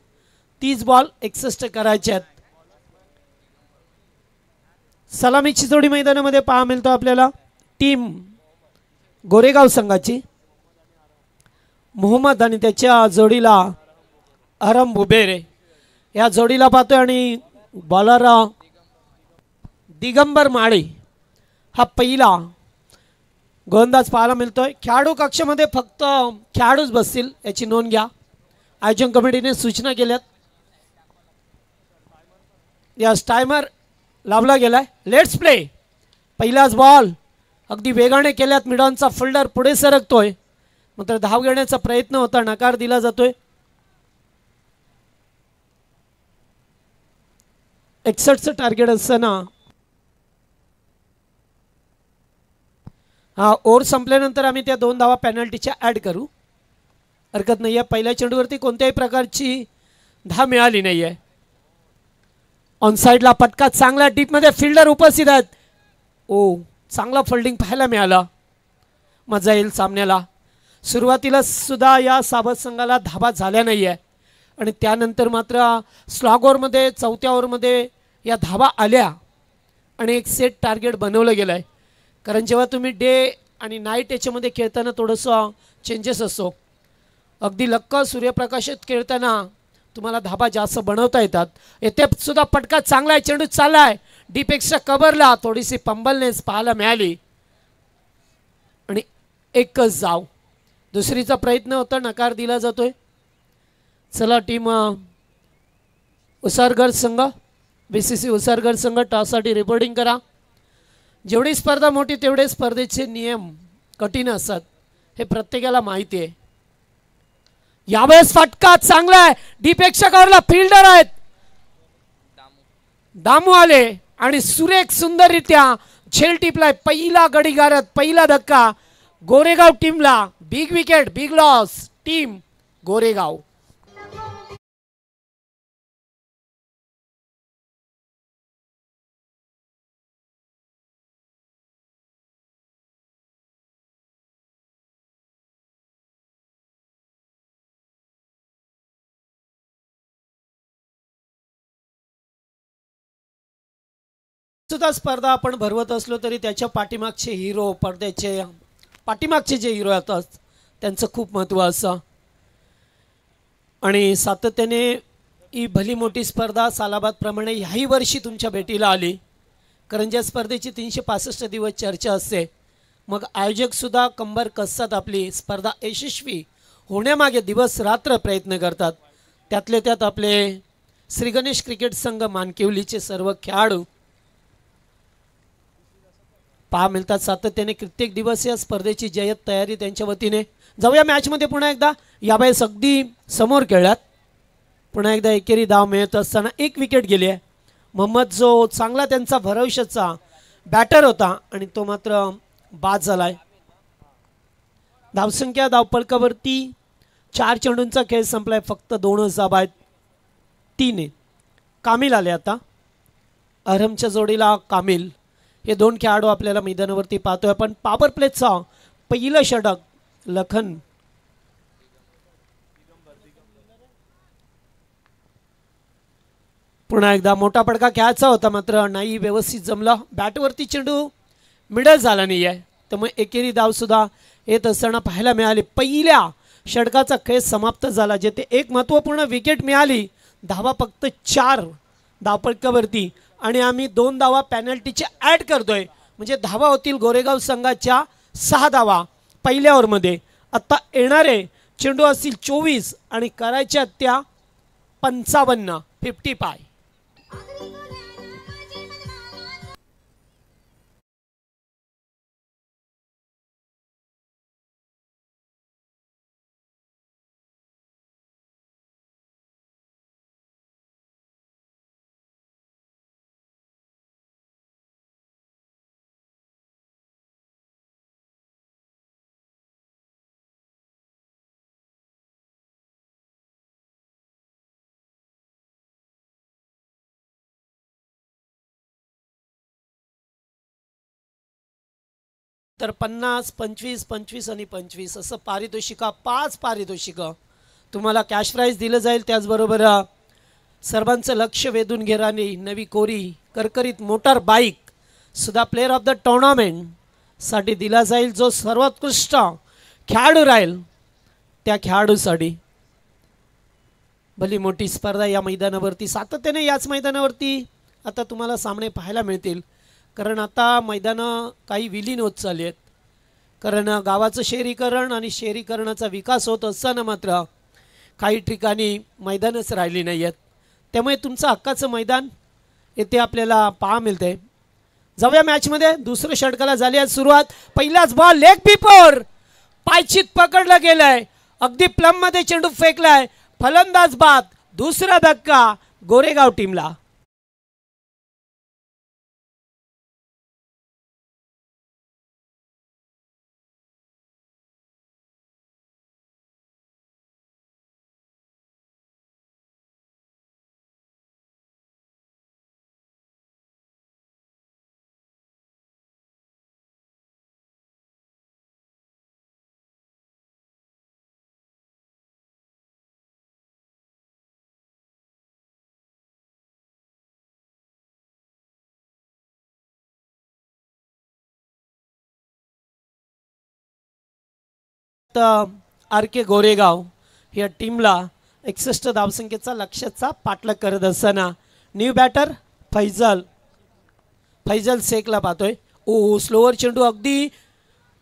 30 बॉल 61 करायचे आहेत। सलामीची जोडी मैदानामध्ये पाहा मिळतो आपल्याला। टीम गोरेगाव संघाची मोहम्मद आणि त्याच्या जोडीला अरम बुबेरे या जोडीला पाहतोय, आणि बॉलर दिगंबर माळे हा पहिला गोलंदाज पाहायला मिळतोय। खेळाडू कक्षामध्ये फक्त खेळाडूच बसतील याची नोंद घ्या, आयोजन कमिटीने सूचना केल्यात। या टायमर लावला गेलाय। Let's play. पहिलाच बॉल अगदी वेगाने केल्यात, मिडॉनचा फिल्डर पुढे सरकतोय, मात्र धाव घेण्याचा प्रयत्न होता, नकार दिला जातोय। 61चं टार्गेट असताना हा ओव्हर संपल्यानंतर आम्ही त्या 2 धावा पेनल्टीच्या ऍड करू, हरकत नाही आहे। पहिल्या चेंडूवरती कोणत्याही प्रकारची धाव मिळाली नाही आहे। ऑन साइडला पटका चांगला, डीप मध्ये फिल्डर उपस्थित आहेत। ओ, चांगला फोल्डिंग पाहायला मिळाला, मजा येईल सामन्याला। सुरुवातीला सुद्धा या साबत संघाला धावा झाल्या नाही आहे, आणि त्यानंतर मात्र स्लॉग ओव्हरमध्ये, चौथ्या ओव्हरमध्ये या धावा आल्या आणि एक सेट टार्गेट बनवलं गेलं आहे। कारण जेव्हा तुम्ही डे आणि नाईट याच्यामध्ये खेळताना थोडंसं चेंजेस असतो, अगदी लक्क सूर्यप्रकाशात खेळताना तुम्हाला धाबा जास्त बनवता येतात। येथे सुद्धा पटका चांगला आहे, चेंडू चाललाय डीपेक्षा कव्हरला, थोडीशी पंबलनेस पाहायला मिळाली आणि एकच धाव। दुसरीचा प्रयत्न होता, नकार दिला जातोय। चला टीम उसारगड संघ, बीसीसी उसारगड संघ, टॉससाठी रिपोर्टिंग करा। जेवढी स्पर्धा मोठी तेवढे स्पर्धेचे नियम कठीण असतात, हे प्रत्येकाला माहिती आहे। यावेळेस फटका चांगला आहे, डीपेक्षा कव्हरला फिल्डर आहेत, दामू आले आणि सुरेख सुंदररित्या झेल टिपलाय। पहिला गडीगारत, पहिला धक्का गोरेगाव टीमला। Big wicket, big loss, team Goregaon. सुद्धा स्पर्धा आपण भरवत असलो तरी त्याच्या पाठीमागचे हिरो, पडद्याचे पाठीमागचे जे हिरो असतात त्यांचं खूप महत्त्व असतं, आणि सातत्याने ही भली मोठी स्पर्धा सालाबादप्रमाणे ह्याही वर्षी तुमच्या भेटीला आली। कारण ज्या स्पर्धेची 365 दिवस चर्चा असते, मग आयोजक सुद्धा कंबर कसतात, आपली स्पर्धा यशस्वी होण्यामागे दिवस रात्र प्रयत्न करतात। त्यातले त्यात आपले श्री गणेश क्रिकेट संघ मानकिवलीचे सर्व खेळाडू पहा मिळतात सातत्याने प्रत्येक दिवस या स्पर्धेची जय्यत तयारी त्यांच्या वतीने। जाऊया मॅचमध्ये पुन्हा एकदा, यावेळेस अगदी समोर खेळल्यात, पुन्हा एकदा एकेरी धाव मिळत असताना एक विकेट गेली आहे। मोहम्मद जो चांगला त्यांचा भरवशाचा बॅटर होता आणि तो मात्र बाद झालाय. धावसंख्या धावपळकावरती 4 चेंडूंचा खेळ संपलाय. फक्त 2 धावा आहेत. 3 कामिल आले आता. अरहमच्या जोडीला कामिल हे 2 खेळाडू आपल्याला मैदानावरती पाहतोय आपण. पॉवर प्लेचा पहिलं षटक लखन पुन्हा एकदा मोठा पडका खेळायचा होता मात्र नाही व्यवस्थित जमला. बॅटवरती चेंडू मिडल झाला नाही आहे त्यामुळे एकेरी धाव सुद्धा येत असताना पाहायला मिळाली. पहिल्या षटकाचा खेळ समाप्त झाला जेथे एक महत्त्वपूर्ण विकेट मिळाली. धावा फक्त 4 धावपळकावरती आणि आम्ही 2 धावा पेनल्टीच्या ॲड करतोय म्हणजे धावा होतील गोरेगाव संघाच्या 6 धावा पहिल्या ओव्हरमध्ये. आता येणारे चेंडू असतील 24 आणि करायच्या त्या 55 55. तर 50 25 25 आणि 25 असं पारितोषिका 5 पारितोषिक तुम्हाला कॅश प्राइज दिलं जाईल. त्याचबरोबर सर्वांचं लक्ष वेधून घेणारी नवी कोरी करकरीत मोटार बाईक सुद्धा प्लेअर ऑफ द टुर्नामेंट साठी दिला जाईल. जो सर्वोत्कृष्ट खेळाडू राहील त्या खेळाडूसाठी भली मोठी स्पर्धा या मैदानावरती सातत्याने याच मैदानावरती आता तुम्हाला सामने पाहायला मिळतील. कारण आता मैदानं काही विलीन होत चालली आहेत. कारण गावाचं शहरीकरण आणि शहरीकरणाचा विकास होत असताना मात्र काही ठिकाणी मैदानच राहिली नाही आहेत. त्यामुळे तुमचं हक्काचं मैदान येथे आपल्याला पाहा मिळते. जाऊया मॅचमध्ये. दुसऱ्या षटकाला झाली आहे सुरुवात. पहिलाच बॉल लेग पीपर पायचीत पकडला गेलाय. अगदी प्लममध्ये चेंडू फेकलाय. फलंदाज बाद. दुसरा धक्का गोरेगाव टीमला. आर के गोरेगाव या टीमला 61 धावसंख्येचा लक्ष्याचा पाठलाग करत असताना न्यू बॅटर फैजल शेखला पाहतोय. ओ स्लोअर चेंडू अगदी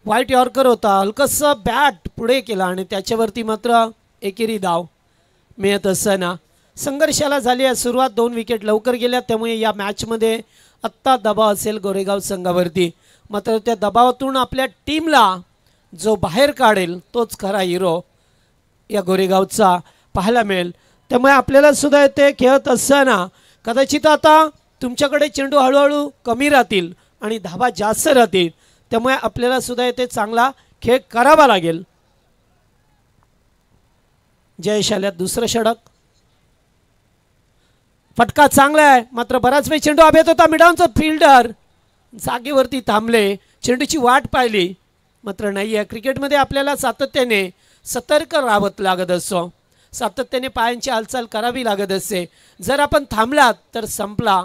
व्हाईट यॉर्कर होता. हलकसा बॅट पुढे केला आणि त्याच्यावरती मात्र एकेरी धाव मिळत असताना संघर्षाला झाली आहे सुरुवात. 2 विकेट लवकर गेल्या त्यामुळे या मॅचमध्ये आत्ता दबाव असेल गोरेगाव संघावरती. मात्र त्या दबावातून आपल्या टीमला जो बाहेर काढेल तोच खरा हिरो या गोरेगावचा पाहायला मिळेल. त्यामुळे आपल्याला सुद्धा ते खेळत असताना कदाचित आता तुमच्याकडे चेंडू हळूहळू कमी राहतील आणि धावा जास्त राहतील. त्यामुळे आपल्याला सुद्धा येथे चांगला खेळ करावा लागेल. जयेश आल्यात. दुसरं षटक. फटका चांगला आहे मात्र बराच वेळ चेंडू हवेत होता. मिडाऊनचा फिल्डर जागेवरती थांबले. चेंडूची वाट पाहिली मात्र नाही आहे. क्रिकेटमध्ये आपल्याला सातत्याने सतर्क राहावं लागत असतो. सातत्याने पायांची हालचाल करावी लागत असते. जर आपण थांबलात तर संपला.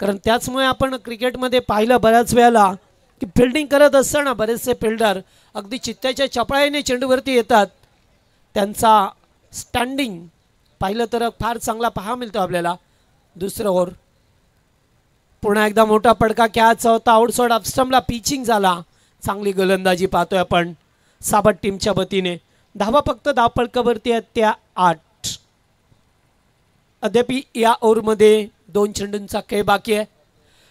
कारण त्याचमुळे आपण क्रिकेटमध्ये पाहिलं बऱ्याच वेळेला की फिल्डिंग करत असताना बरेचसे फिल्डर अगदी चित्त्याच्या चपळाईने चेंडूवरती येतात. त्यांचा स्टँडिंग पाहिलं तर फार चांगला पाहा मिळतो आपल्याला. दुसरं ओव्हर पुन्हा एकदा मोठा पडका खेळायचा होता. आउटसाइड ऑफस्टंपला पिचिंग झाला. चांगली गोलंदाजी पाहतोय आपण साबट टीमच्या वतीने. धावा फक्त धावपळकावरती आहेत त्या 8. अद्याप या ओव्हरमध्ये 2 चेंडूंचा खेळ बाकी आहे.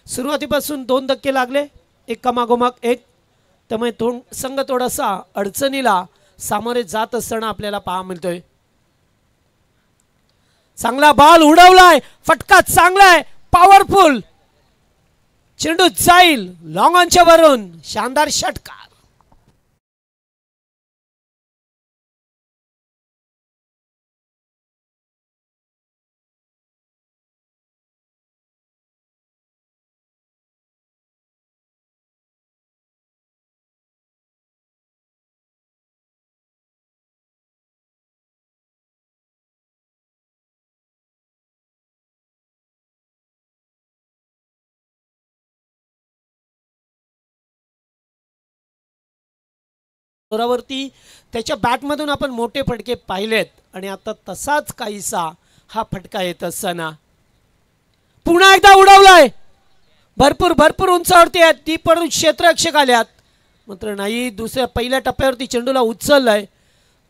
सुरुवातीपासून 2 धक्के लागले एकामागोमाग एक. त्यामुळे संघ थोडासा अडचणीला सामोरे जात असताना आपल्याला पाहा मिळतोय. चांगला बॉल उडवलाय. फटका चांगला आहे. पॉवरफुल चेंडू जाईल लॉंग ऑनच्या वरून, शानदार षटकार. जोरावरती त्याच्या बॅटमधून आपण मोठे फटके पाहिलेत आणि आता तसाच काहीसा हा फटका येत असताना पुन्हा एकदा उडवलाय. भरपूर भरपूर उंचावरती आहेत ती, पण क्षेत्ररक्षक आल्यात मात्र नाही. दुसऱ्या पहिल्या टप्प्यावरती चेंडूला उचललाय,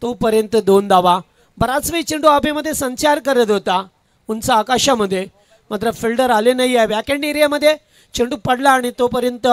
तोपर्यंत 2 धावा. बराच वेळ चेंडू हवेमध्ये संचार करत होता उंच आकाशामध्ये, मात्र फिल्डर आले नाही आहे. बॅकहँड एरियामध्ये चेंडू पडला आणि तोपर्यंत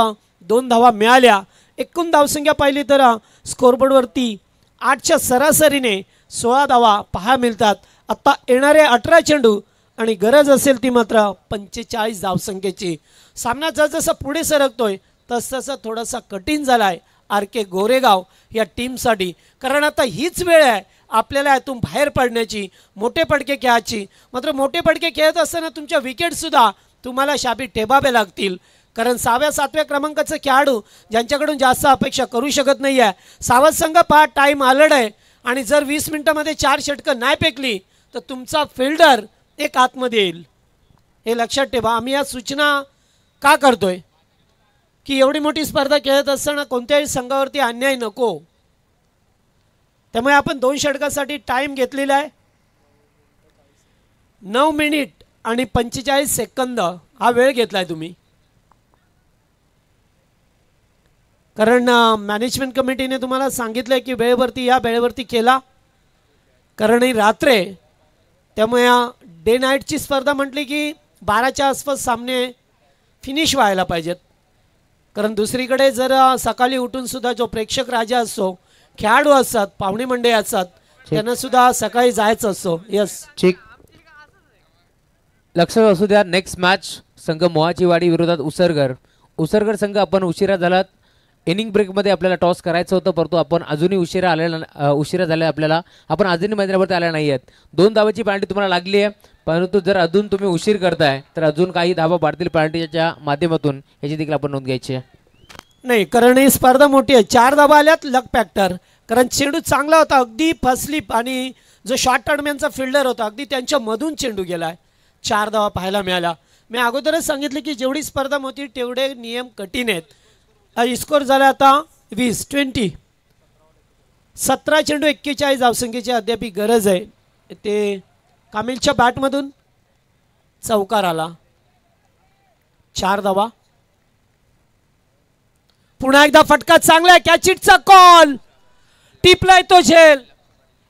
2 धावा मिळाल्या. एकूण धावसंख्या पाहिली तर स्कोरबोर्डवरती 8च्या सरासरीने 16 धावा पहा मिळतात. आता येणारे 18 चेंडू आणि गरज असेल ती मात्र 45 धावसंख्येची. सामना जसजसा पुढे सरकतोय तसतसा थोडासा कठीण झालाय RK गोरेगाव या टीमसाठी, कारण आता हीच वेळ आहे आपल्याला यातून बाहेर पडण्याची, मोठे फटके खेळायची. मात्र मोठे फटके खेळत असताना तुमच्या विकेटसुद्धा तुम्हाला शाबी ठेवावे लागतील, कारण 6व्या 7व्या क्रमांकाचं खेळाडू ज्यांच्याकडून जास्त अपेक्षा करू शकत नाही आहे. सावध संघ पहा टाईम आलड आहे आणि जर 20 मिनिटामध्ये 4 षटकं नाही फेकली तर तुमचा फिल्डर एक आतमध्ये येईल. हे लक्षात ठेवा. आम्ही या सूचना का करतोय की एवढी मोठी स्पर्धा खेळत असताना कोणत्याही संघावरती अन्याय नको. त्यामुळे आपण 2 षटकासाठी टाईम घेतलेला आहे. 9 मिनिट आणि 45 सेकंद हा वेळ घेतलाय तुम्ही, कारण मॅनेजमेंट कमिटीने तुम्हाला सांगितलंय की वेळेवरती या वेळेवरती केला, कारण ही रात्र आहे. त्यामुळे डे नाईटची स्पर्धा म्हटली की 12च्या आसपास सामने फिनिश व्हायला पाहिजेत, कारण दुसरीकडे जर सकाळी उठून सुद्धा जो प्रेक्षक राजा असतो, खेळाडू असतात, पाहुणे मंडळी असतात, त्यांना सुद्धा सकाळी जायचं असतो. यस ठीक, लक्षात असू द्या. नेक्स्ट मॅच संघ मोहाची वाडी विरोधात उसरगर संघ. आपण उशिरा झालात. इनिंग ब्रेकमध्ये आपल्याला टॉस करायचं होतं, परंतु आपण अजूनही उशिरा झाला आपल्याला. आपण अजूनही मैदानावरती आल्या नाही आहेत. 2 धावाची पेनल्टी तुम्हाला लागली आहे, परंतु जर अजून तुम्ही उशीर करताय तर अजून काही धावा वाढतील पेनल्टीच्या माध्यमातून, याची देखील आपण नोंद घ्यायची आहे. नाही, कारण ही स्पर्धा मोठी आहे. 4 धावा आल्यात लक फॅक्टर, कारण चेंडू चांगला होता, अगदी फसली आणि जो शॉर्ट टर्मिनचा फिल्डर होता अगदी त्यांच्या मधून चेंडू गेलाय. 4 धावा पाहायला मिळाला. मी अगोदरच सांगितले की जेवढी स्पर्धा मोठी तेवढे नियम कठीण आहेत. स्कोर झाला आता 20 17 चेंडू 41 धावसंख्येची अद्याप गरज आहे. ते कामिलच्या बॅटमधून चौकार आला. 4 धावा. पुन्हा एकदा फटका चांगला आहे. कॅचिटचा कॉल, टिपलाय तो झेल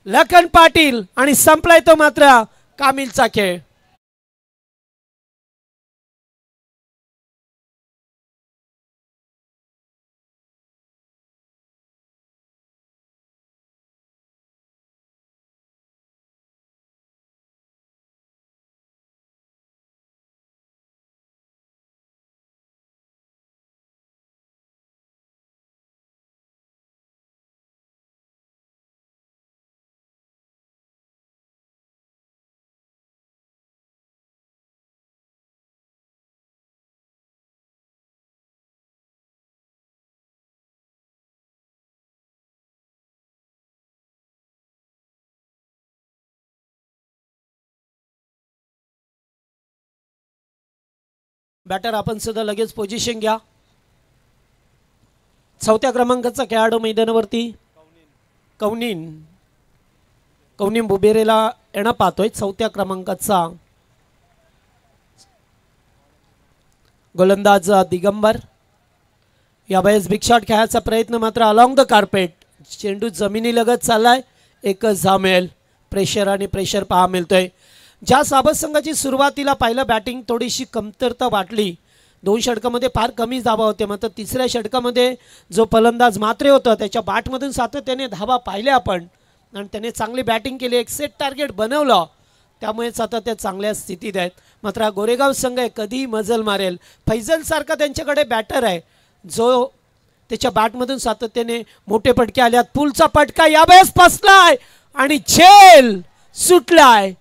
लखन पाटील आणि संपलाय तो मात्र कामिलचा खेळ. बॅटर आपण सुद्धा लगेच पोझिशन घ्या. 4थ्या क्रमांकाचा खेळाडू मैदानावरती कौनिन बुबेरेला येणं पाहतोय. 4थ्या क्रमांकाचा गोलंदाज दिगंबर. यावेळेस बिग शॉट खेळायचा प्रयत्न मात्र अलॉंग द कार्पेट. चेंडू जमिनी लगत चाललाय. एकच धाव मिळेल. प्रेशर आणि प्रेशर पहा मिळतोय. ज्या साबत संघाची सुरुवातीला पहिलं बॅटिंग थोडीशी कमतरता वाटली, 2 षटकामध्ये फार कमी धावा होते, मात्र 3ऱ्या षटकामध्ये जो फलंदाज मात्रे होता त्याच्या बॅटमधून सातत्याने धावा पाहिल्या आपण आणि त्याने चांगली बॅटिंग केली. एक सेट टार्गेट बनवलं त्यामुळेच आता त्या चांगल्या स्थितीत आहेत. मात्र हा गोरेगाव संघ आहे कधी मजल मारेल. फैजल सारखा त्यांच्याकडे बॅटर आहे जो त्याच्या बॅटमधून सातत्याने मोठे फटके आल्यात. पुलचा फटका यावेळेस फसलाय आणि झेल सुटलाय.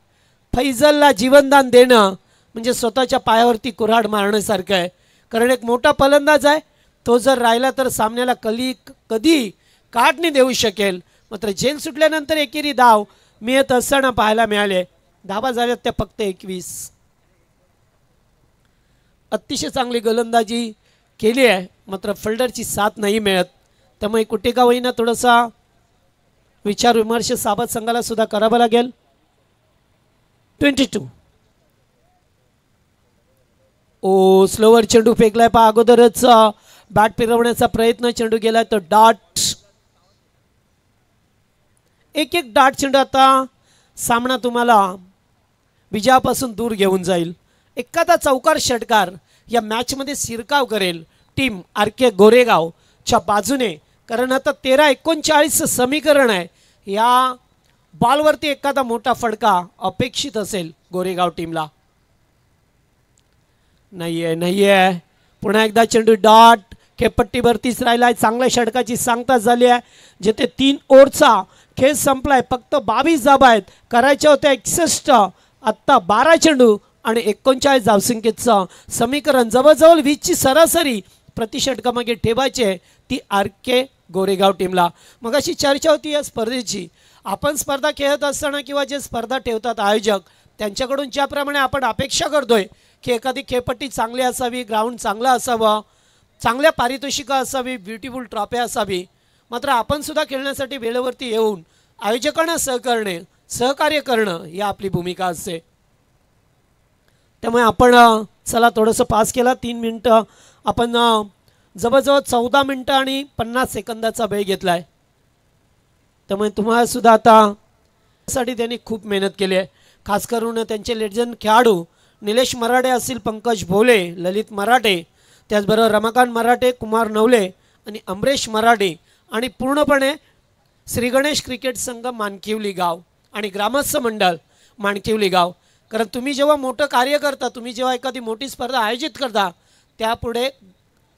फैजलला जीवनदान देणं म्हणजे स्वतःच्या पायावरती कुऱ्हाड मारण्यासारखं आहे. कारण एक मोठा फलंदाज आहे, तो जर राहिला तर सामन्याला कधी काट नाही देऊ शकेल. मात्र झेल सुटल्यानंतर एकेरी धाव मिळत असताना पाहायला मिळाले. धावा झाल्यात त्या फक्त 21. अतिशय चांगली गोलंदाजी केली आहे, मात्र फिल्डरची साथ नाही मिळत. त्यामुळे कुठे का होईना थोडासा विचार विमर्श साबत संघाला सुद्धा करावा लागेल. 22. ओ स्लोवर चेंडू फेकलाय पहा. अगोदरच बॅट फिरवण्याचा प्रयत्न, चेंडू गेलाय तो डाट. एक डाट चेंडू आता सामना तुम्हाला विजयापासून दूर घेऊन जाईल. एखादा चौकार षटकार या मॅचमध्ये शिरकाव करेल टीम आरके गोरेगावच्या बाजूने. कारण आता 13-39 समीकरण आहे. या बॉलवरती एखादा मोठा फटका अपेक्षित असेल गोरेगाव टीमला. नाहीये. पुन्हा एकदा चेंडू डॉट खेळपट्टीवरतीच राहिलाय. चांगल्या षटकाची सांगता झाली आहे. जिथे 3 ओव्हरचा खेळ संपलाय, फक्त 22 धावा आहेत. करायच्या होत्या 61, आत्ता 12 चेंडू आणि 39 धावसंख्येचं समीकरण. जवळजवळ 20ची सरासरी प्रति षटकामागे ठेवायचे ती आरके गोरेगाव टीमला. मग अशी चर्चा होती या स्पर्धेची. आपण स्पर्धा खेळत असताना किंवा जे स्पर्धा ठेवतात आयोजक, त्यांच्याकडून ज्याप्रमाणे आपण अपेक्षा करतोय की एखादी खेळपट्टी चांगली असावी, ग्राउंड चांगला असावा, चांगल्या पारितोषिका असावी, ब्युटिफुल ट्रॉफी असावी. मात्र आपण सुद्धा खेळण्यासाठी वेळेवरती येऊन आयोजकांना सहकार्य करणं ही आपली भूमिका असते. त्यामुळे आपण चला थोडंसं पास केला. 3 मिनटं आपण जवळजवळ 14 मिनटं आणि 50 सेकंदाचा वेळ घेतलाय. त्यामुळे तुम्हाला सुद्धा आता साठी त्यांनी खूप मेहनत केली आहे. खास करून त्यांचे लेजंड खेळाडू निलेश मराठे असतील, पंकज भोले, ललित मराठे, त्याचबरोबर रमाकांत मराठे, कुमार नवले आणि अमरेश मराठे आणि पूर्णपणे श्री गणेश क्रिकेट संघ मानकिवली गाव आणि ग्रामस्थ मंडळ मानकिवली गाव. कारण तुम्ही जेव्हा मोठं कार्य करता, तुम्ही जेव्हा एखादी मोठी स्पर्धा आयोजित करता, त्यापुढे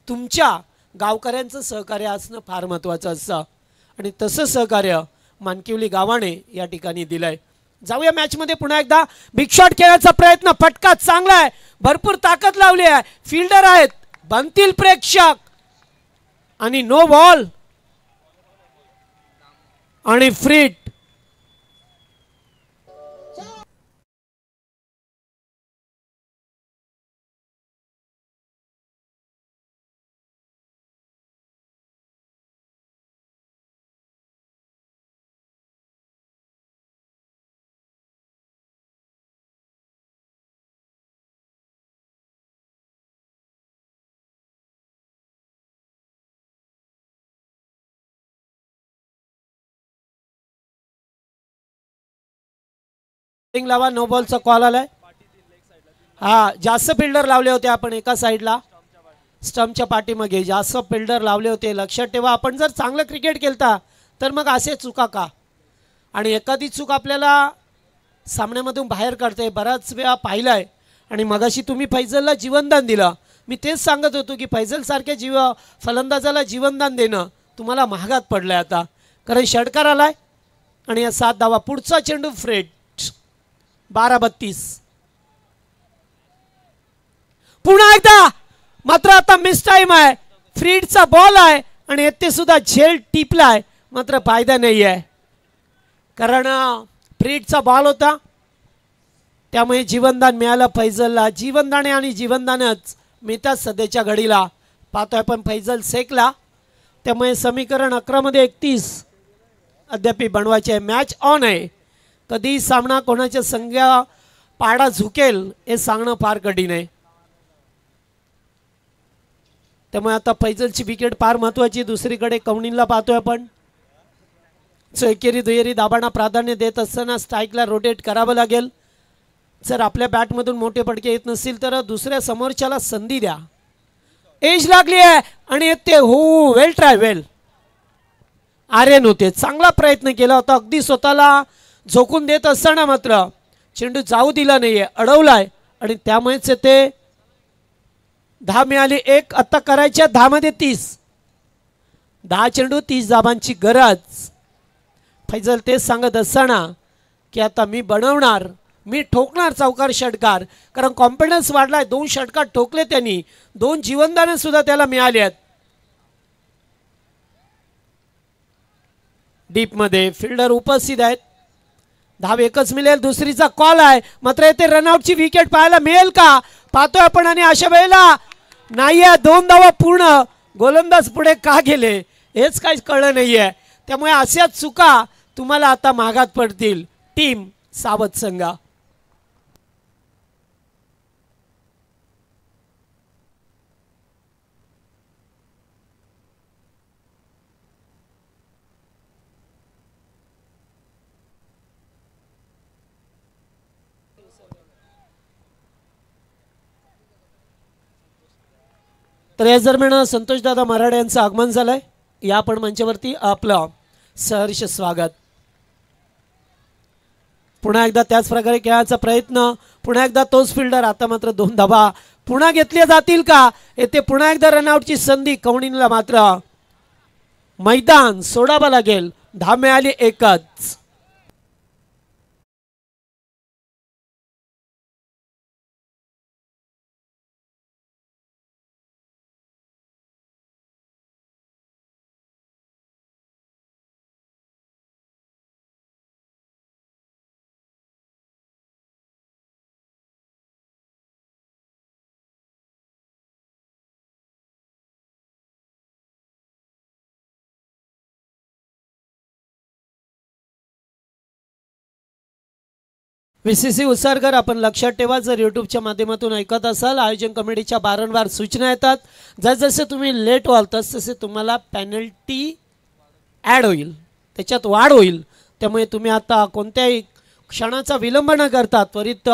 तुमच्या गावकऱ्यांचं सहकार्य असणं फार महत्त्वाचं असतं आणि तसं सहकार्य मानकिवली गावाने या ठिकाणी दिलंय. जाऊया मॅचमध्ये पुन्हा एकदा. बिग शॉट खेळायचा प्रयत्न, फटका चांगला आहे, भरपूर ताकद लावली आहे, फिल्डर आहेत, बनतील प्रेक्षक आणि नो बॉल आणि फ्रीट. लावा. नो बॉलचा कॉल आलाय. हा, जास्त फिल्डर लावले होते आपण एका साईडला स्टंपच्या पाठीमागे, जास्त फिल्डर लावले होते. लक्षात ठेवा, आपण जर चांगलं क्रिकेट खेळता तर मग असे चुका का, आणि एखादी चूक आपल्याला सामन्यामधून बाहेर काढते. बराच वेळा पाहिलाय. आणि मगाशी तुम्ही फैजलला जीवनदान दिलं. मी तेच सांगत होतो की फैजल सारख्या फलंदाजाला जीवनदान देणं तुम्हाला महागात पडलंय आता. कारण षटकार आलाय आणि या 7 धावा. पुढचा चेंडू फ्रेट 12-32. पुन्हा एकदा मात्र आता मिस टाइम आहे. फ्रीडचा बॉल आहे आणि येथे सुद्धा झेल टिपलाय, मात्र फायदा नाही आहे. कारण फ्रीडचा बॉल होता, त्यामुळे जीवनदान मिळालं फैजलला. जीवनदाने आणि जीवनदानच मिळतात सध्याच्या घडीला. पाहतोय पण फैजल सेकला. त्यामुळे समीकरण 11 मध्ये 31 अद्याप बनवायचे आहे. मॅच ऑन आहे. कधी सामना कोणाच्या संघा पाडा झुकेल हे सांगणं फार कठीण आहे. त्यामुळे आता फैजलची विकेट फार महत्वाची. दुसरीकडे कवनीला पाहतोय आपण. एकेरी दुहेरी दाबांना प्राधान्य देत असताना स्ट्राईकला रोटेट करावं लागेल. जर आपल्या बॅटमधून मोठे फटके येत नसतील तर दुसऱ्या समोरच्याला संधी द्या. एज लागली आहे आणि ते हो, वेल ट्राय, वेल. आर्यन होते, चांगला प्रयत्न केला होता. अगदी स्वतःला झोकून देत असताना मात्र चेंडू जाऊ दिला नाहीये, अडवलाय आणि त्यामुळेच ते 10 मिळाली. एक आता करायच्या 10 मध्ये 30. 10 चेंडू 30 धाबांची गरज. फैजल तेच सांगत असताना की आता मी बनवणार, मी ठोकणार चौकार षटकार, कारण कॉन्फिडन्स वाढलाय. 2 षटकार ठोकले त्यांनी, 2 जीवनदाने सुद्धा त्याला मिळाले आहेत. डीप मध्ये फिल्डर उपस्थित आहेत. धाव एकच मिळेल, दुसरीचा कॉल आहे, मात्र येथे रनआउटची विकेट पाहायला मिळेल का पाहतोय आपण. आणि अशा वेळेला नाहीये, 2 धावा पूर्ण. गोलंदाज पुढे का गेले हेच काही कळलं नाहीये. त्यामुळे अशाच चुका तुम्हाला आता मागात पडतील टीम सावध संघा. तर या दरम्यान संतोषदादा मराडे यांचं आगमन झालंय. या आपण मंचावरती आपलं सहर्ष स्वागत. पुन्हा एकदा त्याच प्रकारे खेळायचा प्रयत्न, पुन्हा एकदा तोच फिल्डर. आता मात्र 2 धावा पुन्हा घेतल्या जातील का. येथे पुन्हा एकदा रनआउटची संधी. कवणीला मात्र मैदान सोडावं लागेल. 10 मिळाली एकच. VCC उसारकर आपण लक्षात ठेवा, जर यूट्यूबच्या माध्यमातून ऐकत असाल, आयोजन कमिटीच्या वारंवार सूचना येतात. जसजसे तुम्ही लेट व्हाल तसतसे तुम्हाला पेनल्टी ॲड होईल, त्याच्यात वाढ होईल. त्यामुळे तुम्ही आता कोणत्याही क्षणाचा विलंब न करता त्वरित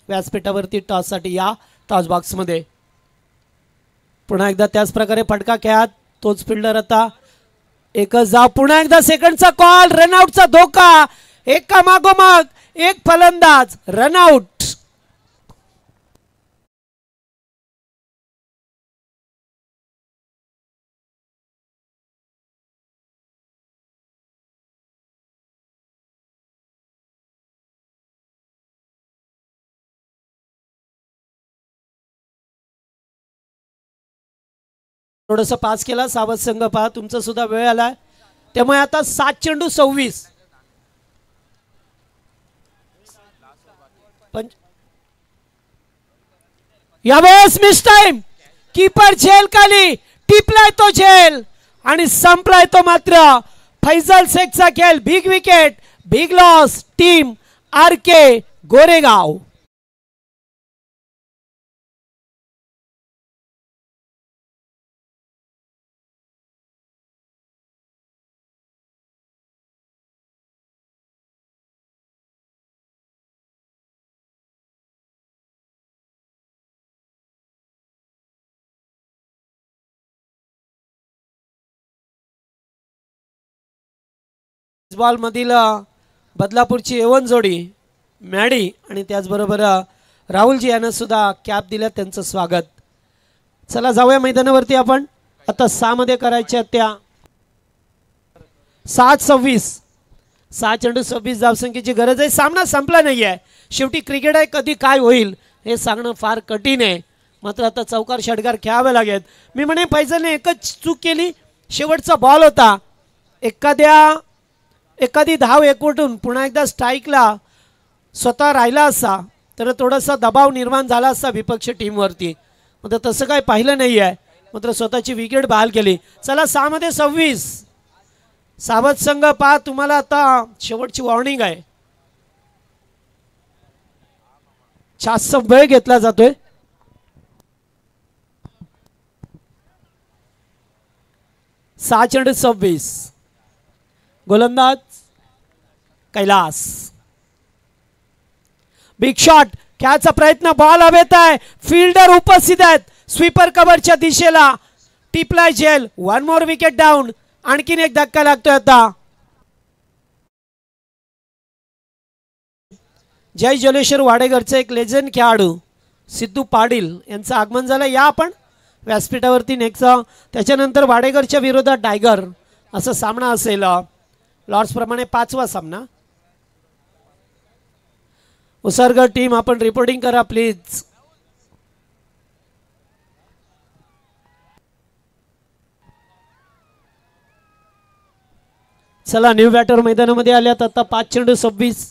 व्यासपीठावरती टॉससाठी या. टॉस बॉक्समध्ये पुन्हा एकदा त्याच प्रकारे फटका खेळात. तोच फिल्डर आता एकच धाव. पुन्हा एकदा सेकंडचा कॉल. रनआउटचा धोका. एका मागोमाग एक फलंदाज रनआउट. थोडंसं पास केला सावध संघ. पहा तुमचा सुद्धा वेळ आला, त्यामुळे आता 7 चेंडू 26. यावेळेस मिस टाइम. कीपर झेल खाली टिपलाय तो झेल आणि संपलाय तो मात्र. फैजल शेखचा खेळ. Big wicket, big loss. Team RK Goregaon. Ball मधील बदलापूरची एवन जोडी मॅडी आणि त्याचबरोबर राहुलजी यांना सुद्धा कॅप दिल्या. त्यांचं स्वागत. चला जाऊया मैदानावरती आपण. आता 6 मध्ये करायच्या त्या 7-26. 6 चेंडू 26 धावसंख्येची गरज आहे. सामना संपला नाही आहे. शेवटी क्रिकेट आहे, कधी काय होईल हे सांगणं फार कठीण आहे. मात्र आता चौकार षटकार खेळावे लागेल. मी म्हणे फैजलने एकच चूक केली. शेवटचा बॉल होता. एखादी धाव एकवटून पुन्हा एकदा स्ट्राईकला स्वतः राहिला असता तर थोडासा दबाव निर्माण झाला असता विपक्ष टीमवरती. मात्र तसं काय पाहिलं नाही आहे. मात्र स्वतःची विकेट बहाल केली. चला 6 मध्ये 26. सावध संघ पहा, तुम्हाला आता शेवटची वॉर्निंग आहे. जास्त वेळ घेतला जातोय. सहा चेंडू 26. गोलंदाज कैलास. बिग शॉट खेळाचा प्रयत्न. बॉल हवेत आहे. फिल्डर उपस्थित आहेत. स्वीपर कव्हरच्या दिशेला. टिपलाय झेल. 1 मोर विकेट डाऊन. आणखीन एक धक्का लागतोय आता. जय जलेश्वर वाडेकरचे एक लेजंड खेळाडू सिद्धू पाटील यांचं आगमन झालं. या आपण व्यासपीठावरती नेक्स्ट. त्याच्यानंतर वाडेकरच्या विरोधात टायगर असा सामना असेल. लॉर्ड्स प्रमाणे 5वा सामना. उसरगड टीम आपण रिपोर्टिंग करा प्लीज. चला न्यू बॅटर मैदानामध्ये आल्यात आता. 5 चेंडू 26.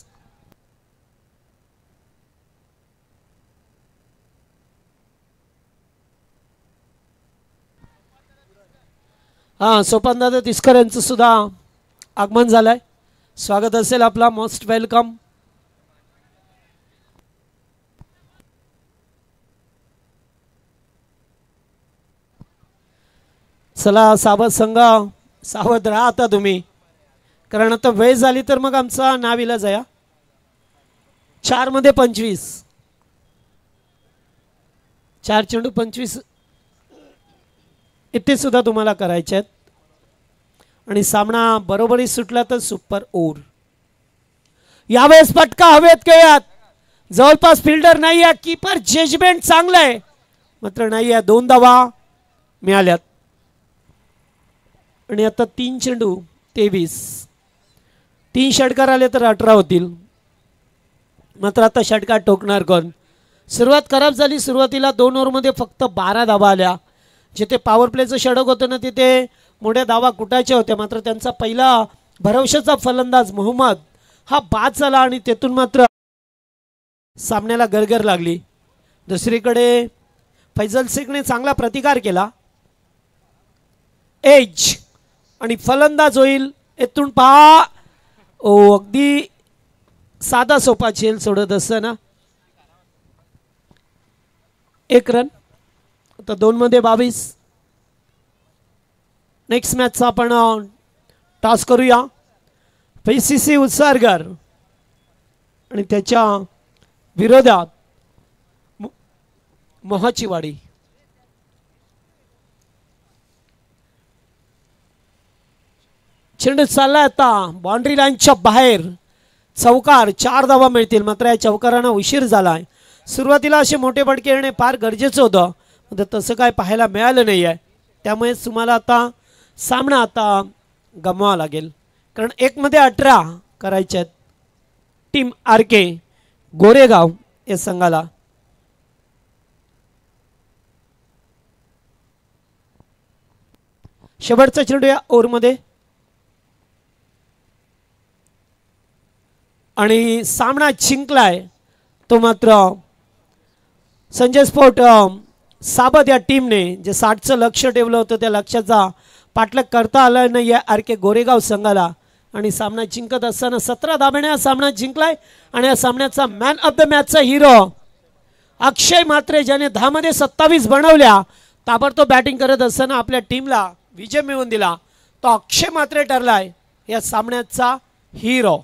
सोपानदादा तिसकर यांचं सुद्धा आगमन झालंय. स्वागत असेल आपला. Most welcome. चला सावध संघ सावध राहा आता तुम्ही, कारण आता वेळ झाली तर मग आमचा नाव इलाज आहे. 4 मध्ये 25. 4 चेंडू 25 इथे सुद्धा तुम्हाला करायचे आहेत. आणि सामना बरोबरी सुटला तर सुपर ओव्हर. यावेळेस फटका हवेत खेळात. जवळपास फिल्डर नाही आहे. कीपर जजमेंट चांगलं आहे मात्र नाही आहे. 2 धावा मिळाल्यात. आणि आता 3 चेंडू 23. 3 षटकार आले तर 18 होतील. मात्र आता षटकार टोकणार कोण? सुरुवात खराब झाली. सुरुवातीला 2 ओव्हरमध्ये फक्त 12 धावा आल्या. जिथे पॉवर प्लेचं षटक होतं ना तिथे मोठ्या धावा कुटायच्या होत्या. मात्र त्यांचा पहिला भरवशाचा फलंदाज मोहम्मद हा बाद झाला आणि तेथून मात्र सामन्याला गरगर लागली. दुसरीकडे फैजल शेखने चांगला प्रतिकार केला. एज आणि फलंदाज होईल. येथून पहा अगदी साधा सोपा खेळ सोडत असताना 1 रन. आता 2 मध्ये 22. नेक्स्ट मॅचचा आपण टॉस करूया. PCC उत्सर्गर आणि त्याच्या विरोधात मोहाचीवाडी. चेंडू चालला आता बाउंड्री लाईनच्या बाहेर. चौकार. 4 धावा मिळतील. मात्र या चौकारांना उशीर झालाय. सुरुवातीला असे मोठे फटके येणे फार गरजेचं होतं. तसं काय पाहायला मिळालं नाही आहे. त्यामुळे तुम्हाला आता सामना आता गमवावा लागेल, कारण 1 मध्ये 18 करायचे आहेत टीम RK गोरेगाव या संघाला. शेवटचा चेंडू या ओव्हरमध्ये आणि सामना जिंकलाय तो मात्र संजय स्पोर्ट साबत या टीमने जे 60चं लक्ष ठेवलं होतं त्या लक्ष्याचा पाठलाग करता आला नाही आहे RK गोरेगाव संघाला. आणि सामना जिंकत असताना 17 धाब्याने हा सामना जिंकलाय. आणि या सामन्याचा मॅन ऑफ द मॅचचा हिरो अक्षय म्हात्रे, ज्याने 10 मध्ये 27 बनवल्या. ताबडतोब बॅटिंग करत असताना आपल्या टीमला विजय मिळवून दिला. तो अक्षय म्हात्रे ठरलाय या सामन्याचा हिरो.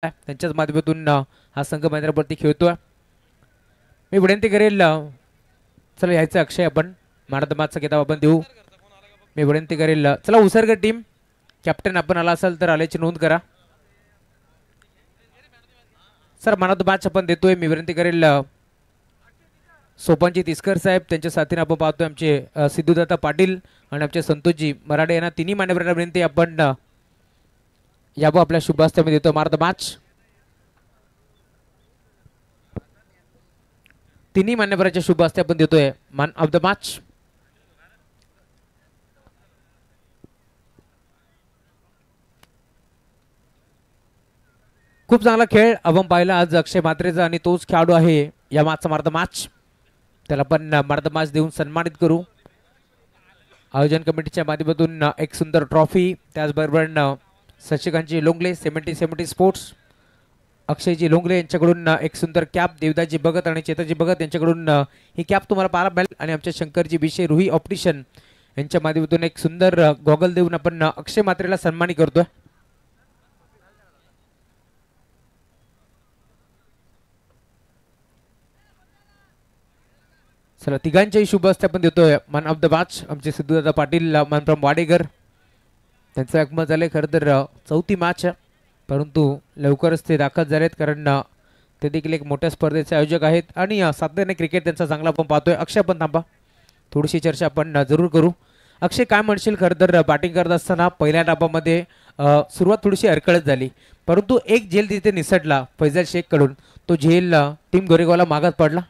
त्यांच्याच माध्यमातून हा संघ मैदानावरती खेळतोय. मी विनंती करेल, चला यायचं अक्षय, आपण मॅचचा किताब आपण देऊ. मी विनंती करेल, चला उसर्ग टीम कॅप्टन आपण आला असाल तर आल्याची नोंद करा. सर मॅच आपण देतोय. मी विनंती करेल सोपानजी तिसकर साहेब, त्यांच्या साथीने आपण पाहतोय आमचे सिद्धूदत्ता पाटील आणि आमचे संतोषजी मराठे यांना तिन्ही मान्यवरांना विनंती आपण याबो आपल्या शुभास्त्यामध्ये देतो. मॅच तिन्ही मान्यवरांच्या शुभ हस्ते आपण देतोय मॅन ऑफ द मॅच. खूप चांगला खेळ आपण पाहिला आज अक्षय म्हात्रेचा आणि तोच खेळाडू आहे या मॅचचा मॅन ऑफ द मॅच. त्याला पण मॅन ऑफ द मॅच देऊन सन्मानित करू. आयोजन कमिटीच्या माध्यमातून एक सुंदर ट्रॉफी, त्याचबरोबर शशिकांतजी लोंगले 70-70 स्पोर्ट्स, अक्षयजी लोंगले यांच्याकडून एक सुंदर कॅप, देवदासजी भगत आणि चेतनजी भगत यांच्याकडून ही कॅप तुम्हाला पाहायला मिळेल. आणि आमच्या शंकरजी विषय रुही ऑप्टिशन यांच्या माध्यमातून एक सुंदर गॉगल देऊन आपण अक्षय म्हात्रेला सन्मानित करतोय. चला तिघांच्याही शुभ हस्ते आपण देतोय मॅन ऑफ द मॅच. आमचे सिद्धूदादा पाटील मन फ्रॉम वाडेकर, त्यांचं एकमत झालंय. खरं तर चौथी मॅच आहे, परंतु लवकरच ते दाखल झालेत, कारण ते देखील एक मोठ्या स्पर्धेचे आयोजक आहेत आणि सातत्याने क्रिकेट त्यांचा चांगला आपण पाहतोय. अक्षय पण थांबा, थोडीशी चर्चा आपण जरूर करू. अक्षय काय म्हणशील, खरं तर बॅटिंग करत असताना पहिल्या डाबामध्ये सुरुवात थोडीशी अडखळत झाली, परंतु एक झेल तिथे निसटला फैजल शेखकडून, तो झेल टीम गोरेगावला मागात पडला.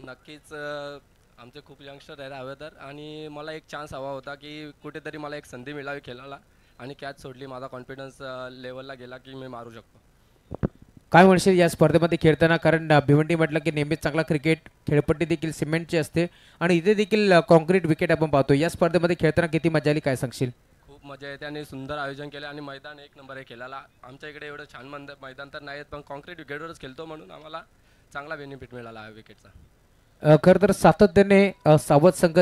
नक्कीच आमचे खूप यंगस्टर आहेत हवे तर, आणि मला एक चान्स हवा होता की कुठेतरी मला एक संधी मिळावी खेळायला, आणि कॅच सोडली. माझा कॉन्फिडन्स लेवलला गेला की मी मारू शकतो. काय म्हणशील या स्पर्धेमध्ये खेळताना, कारण भिवंडी म्हटलं की नेहमीच चांगला क्रिकेट, खेळपट्टी देखील सिमेंटची असते आणि इथे देखील कॉन्क्रीट विकेट आपण पाहतो. या स्पर्धेमध्ये खेळताना किती मजा आली, काय सांगशील? खूप मजा येते आणि सुंदर आयोजन केले आणि मैदान एक नंबर आहे खेळायला. आमच्या इकडे एवढं छान मैदान तर नाही आहेत, पण कॉन्क्रीट विकेटवरच खेळतो म्हणून आम्हाला चांगला बेनिफिट मिळाला आहे विकेटचा. खरं तर सातत्याने सावध संघ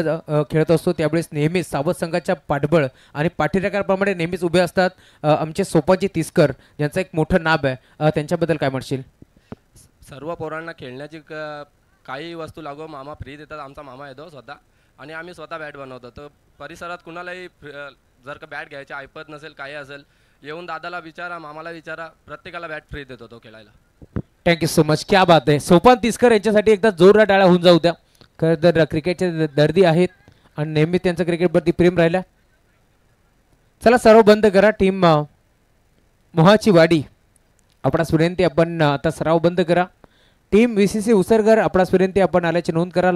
खेळत असतो, त्यावेळेस नेहमीच सावध संघाच्या पाठबळ आणि पाठीराखाप्रमाणे नेहमीच उभे असतात आमचे सोपाजी तिसकर, ज्यांचं एक मोठं नाव आहे. त्यांच्याबद्दल काय म्हणशील? सर्व पोरांना खेळण्याची काही वस्तू लागो मामा फ्री देतात. आमचा मामा येतो स्वतः, आणि आम्ही स्वतः बॅट बनवतो. तर परिसरात कुणालाही जर का बॅट घ्यायची ऐपत नसेल, काही असेल, येऊन दादाला विचारा, मामाला विचारा, प्रत्येकाला बॅट फ्री देतो तो खेळायला. थँक्यू सो मच, क्या बात आहे. सोपान तिसकर यांच्यासाठी एकदा जोरदार टाळ्या होऊन जाऊ द्या. खरं तर क्रिकेटचे दर्दी आहेत आणि नेहमी त्यांचं क्रिकेटवरती प्रेम राहिला. चला सर्व बंद करा. टीम मोहाची वाडी आपणास विनंती, आपण आता सराव बंद करा. टीम VCC उसरगर आपणास विनंती, आपण आल्याची नोंद करा.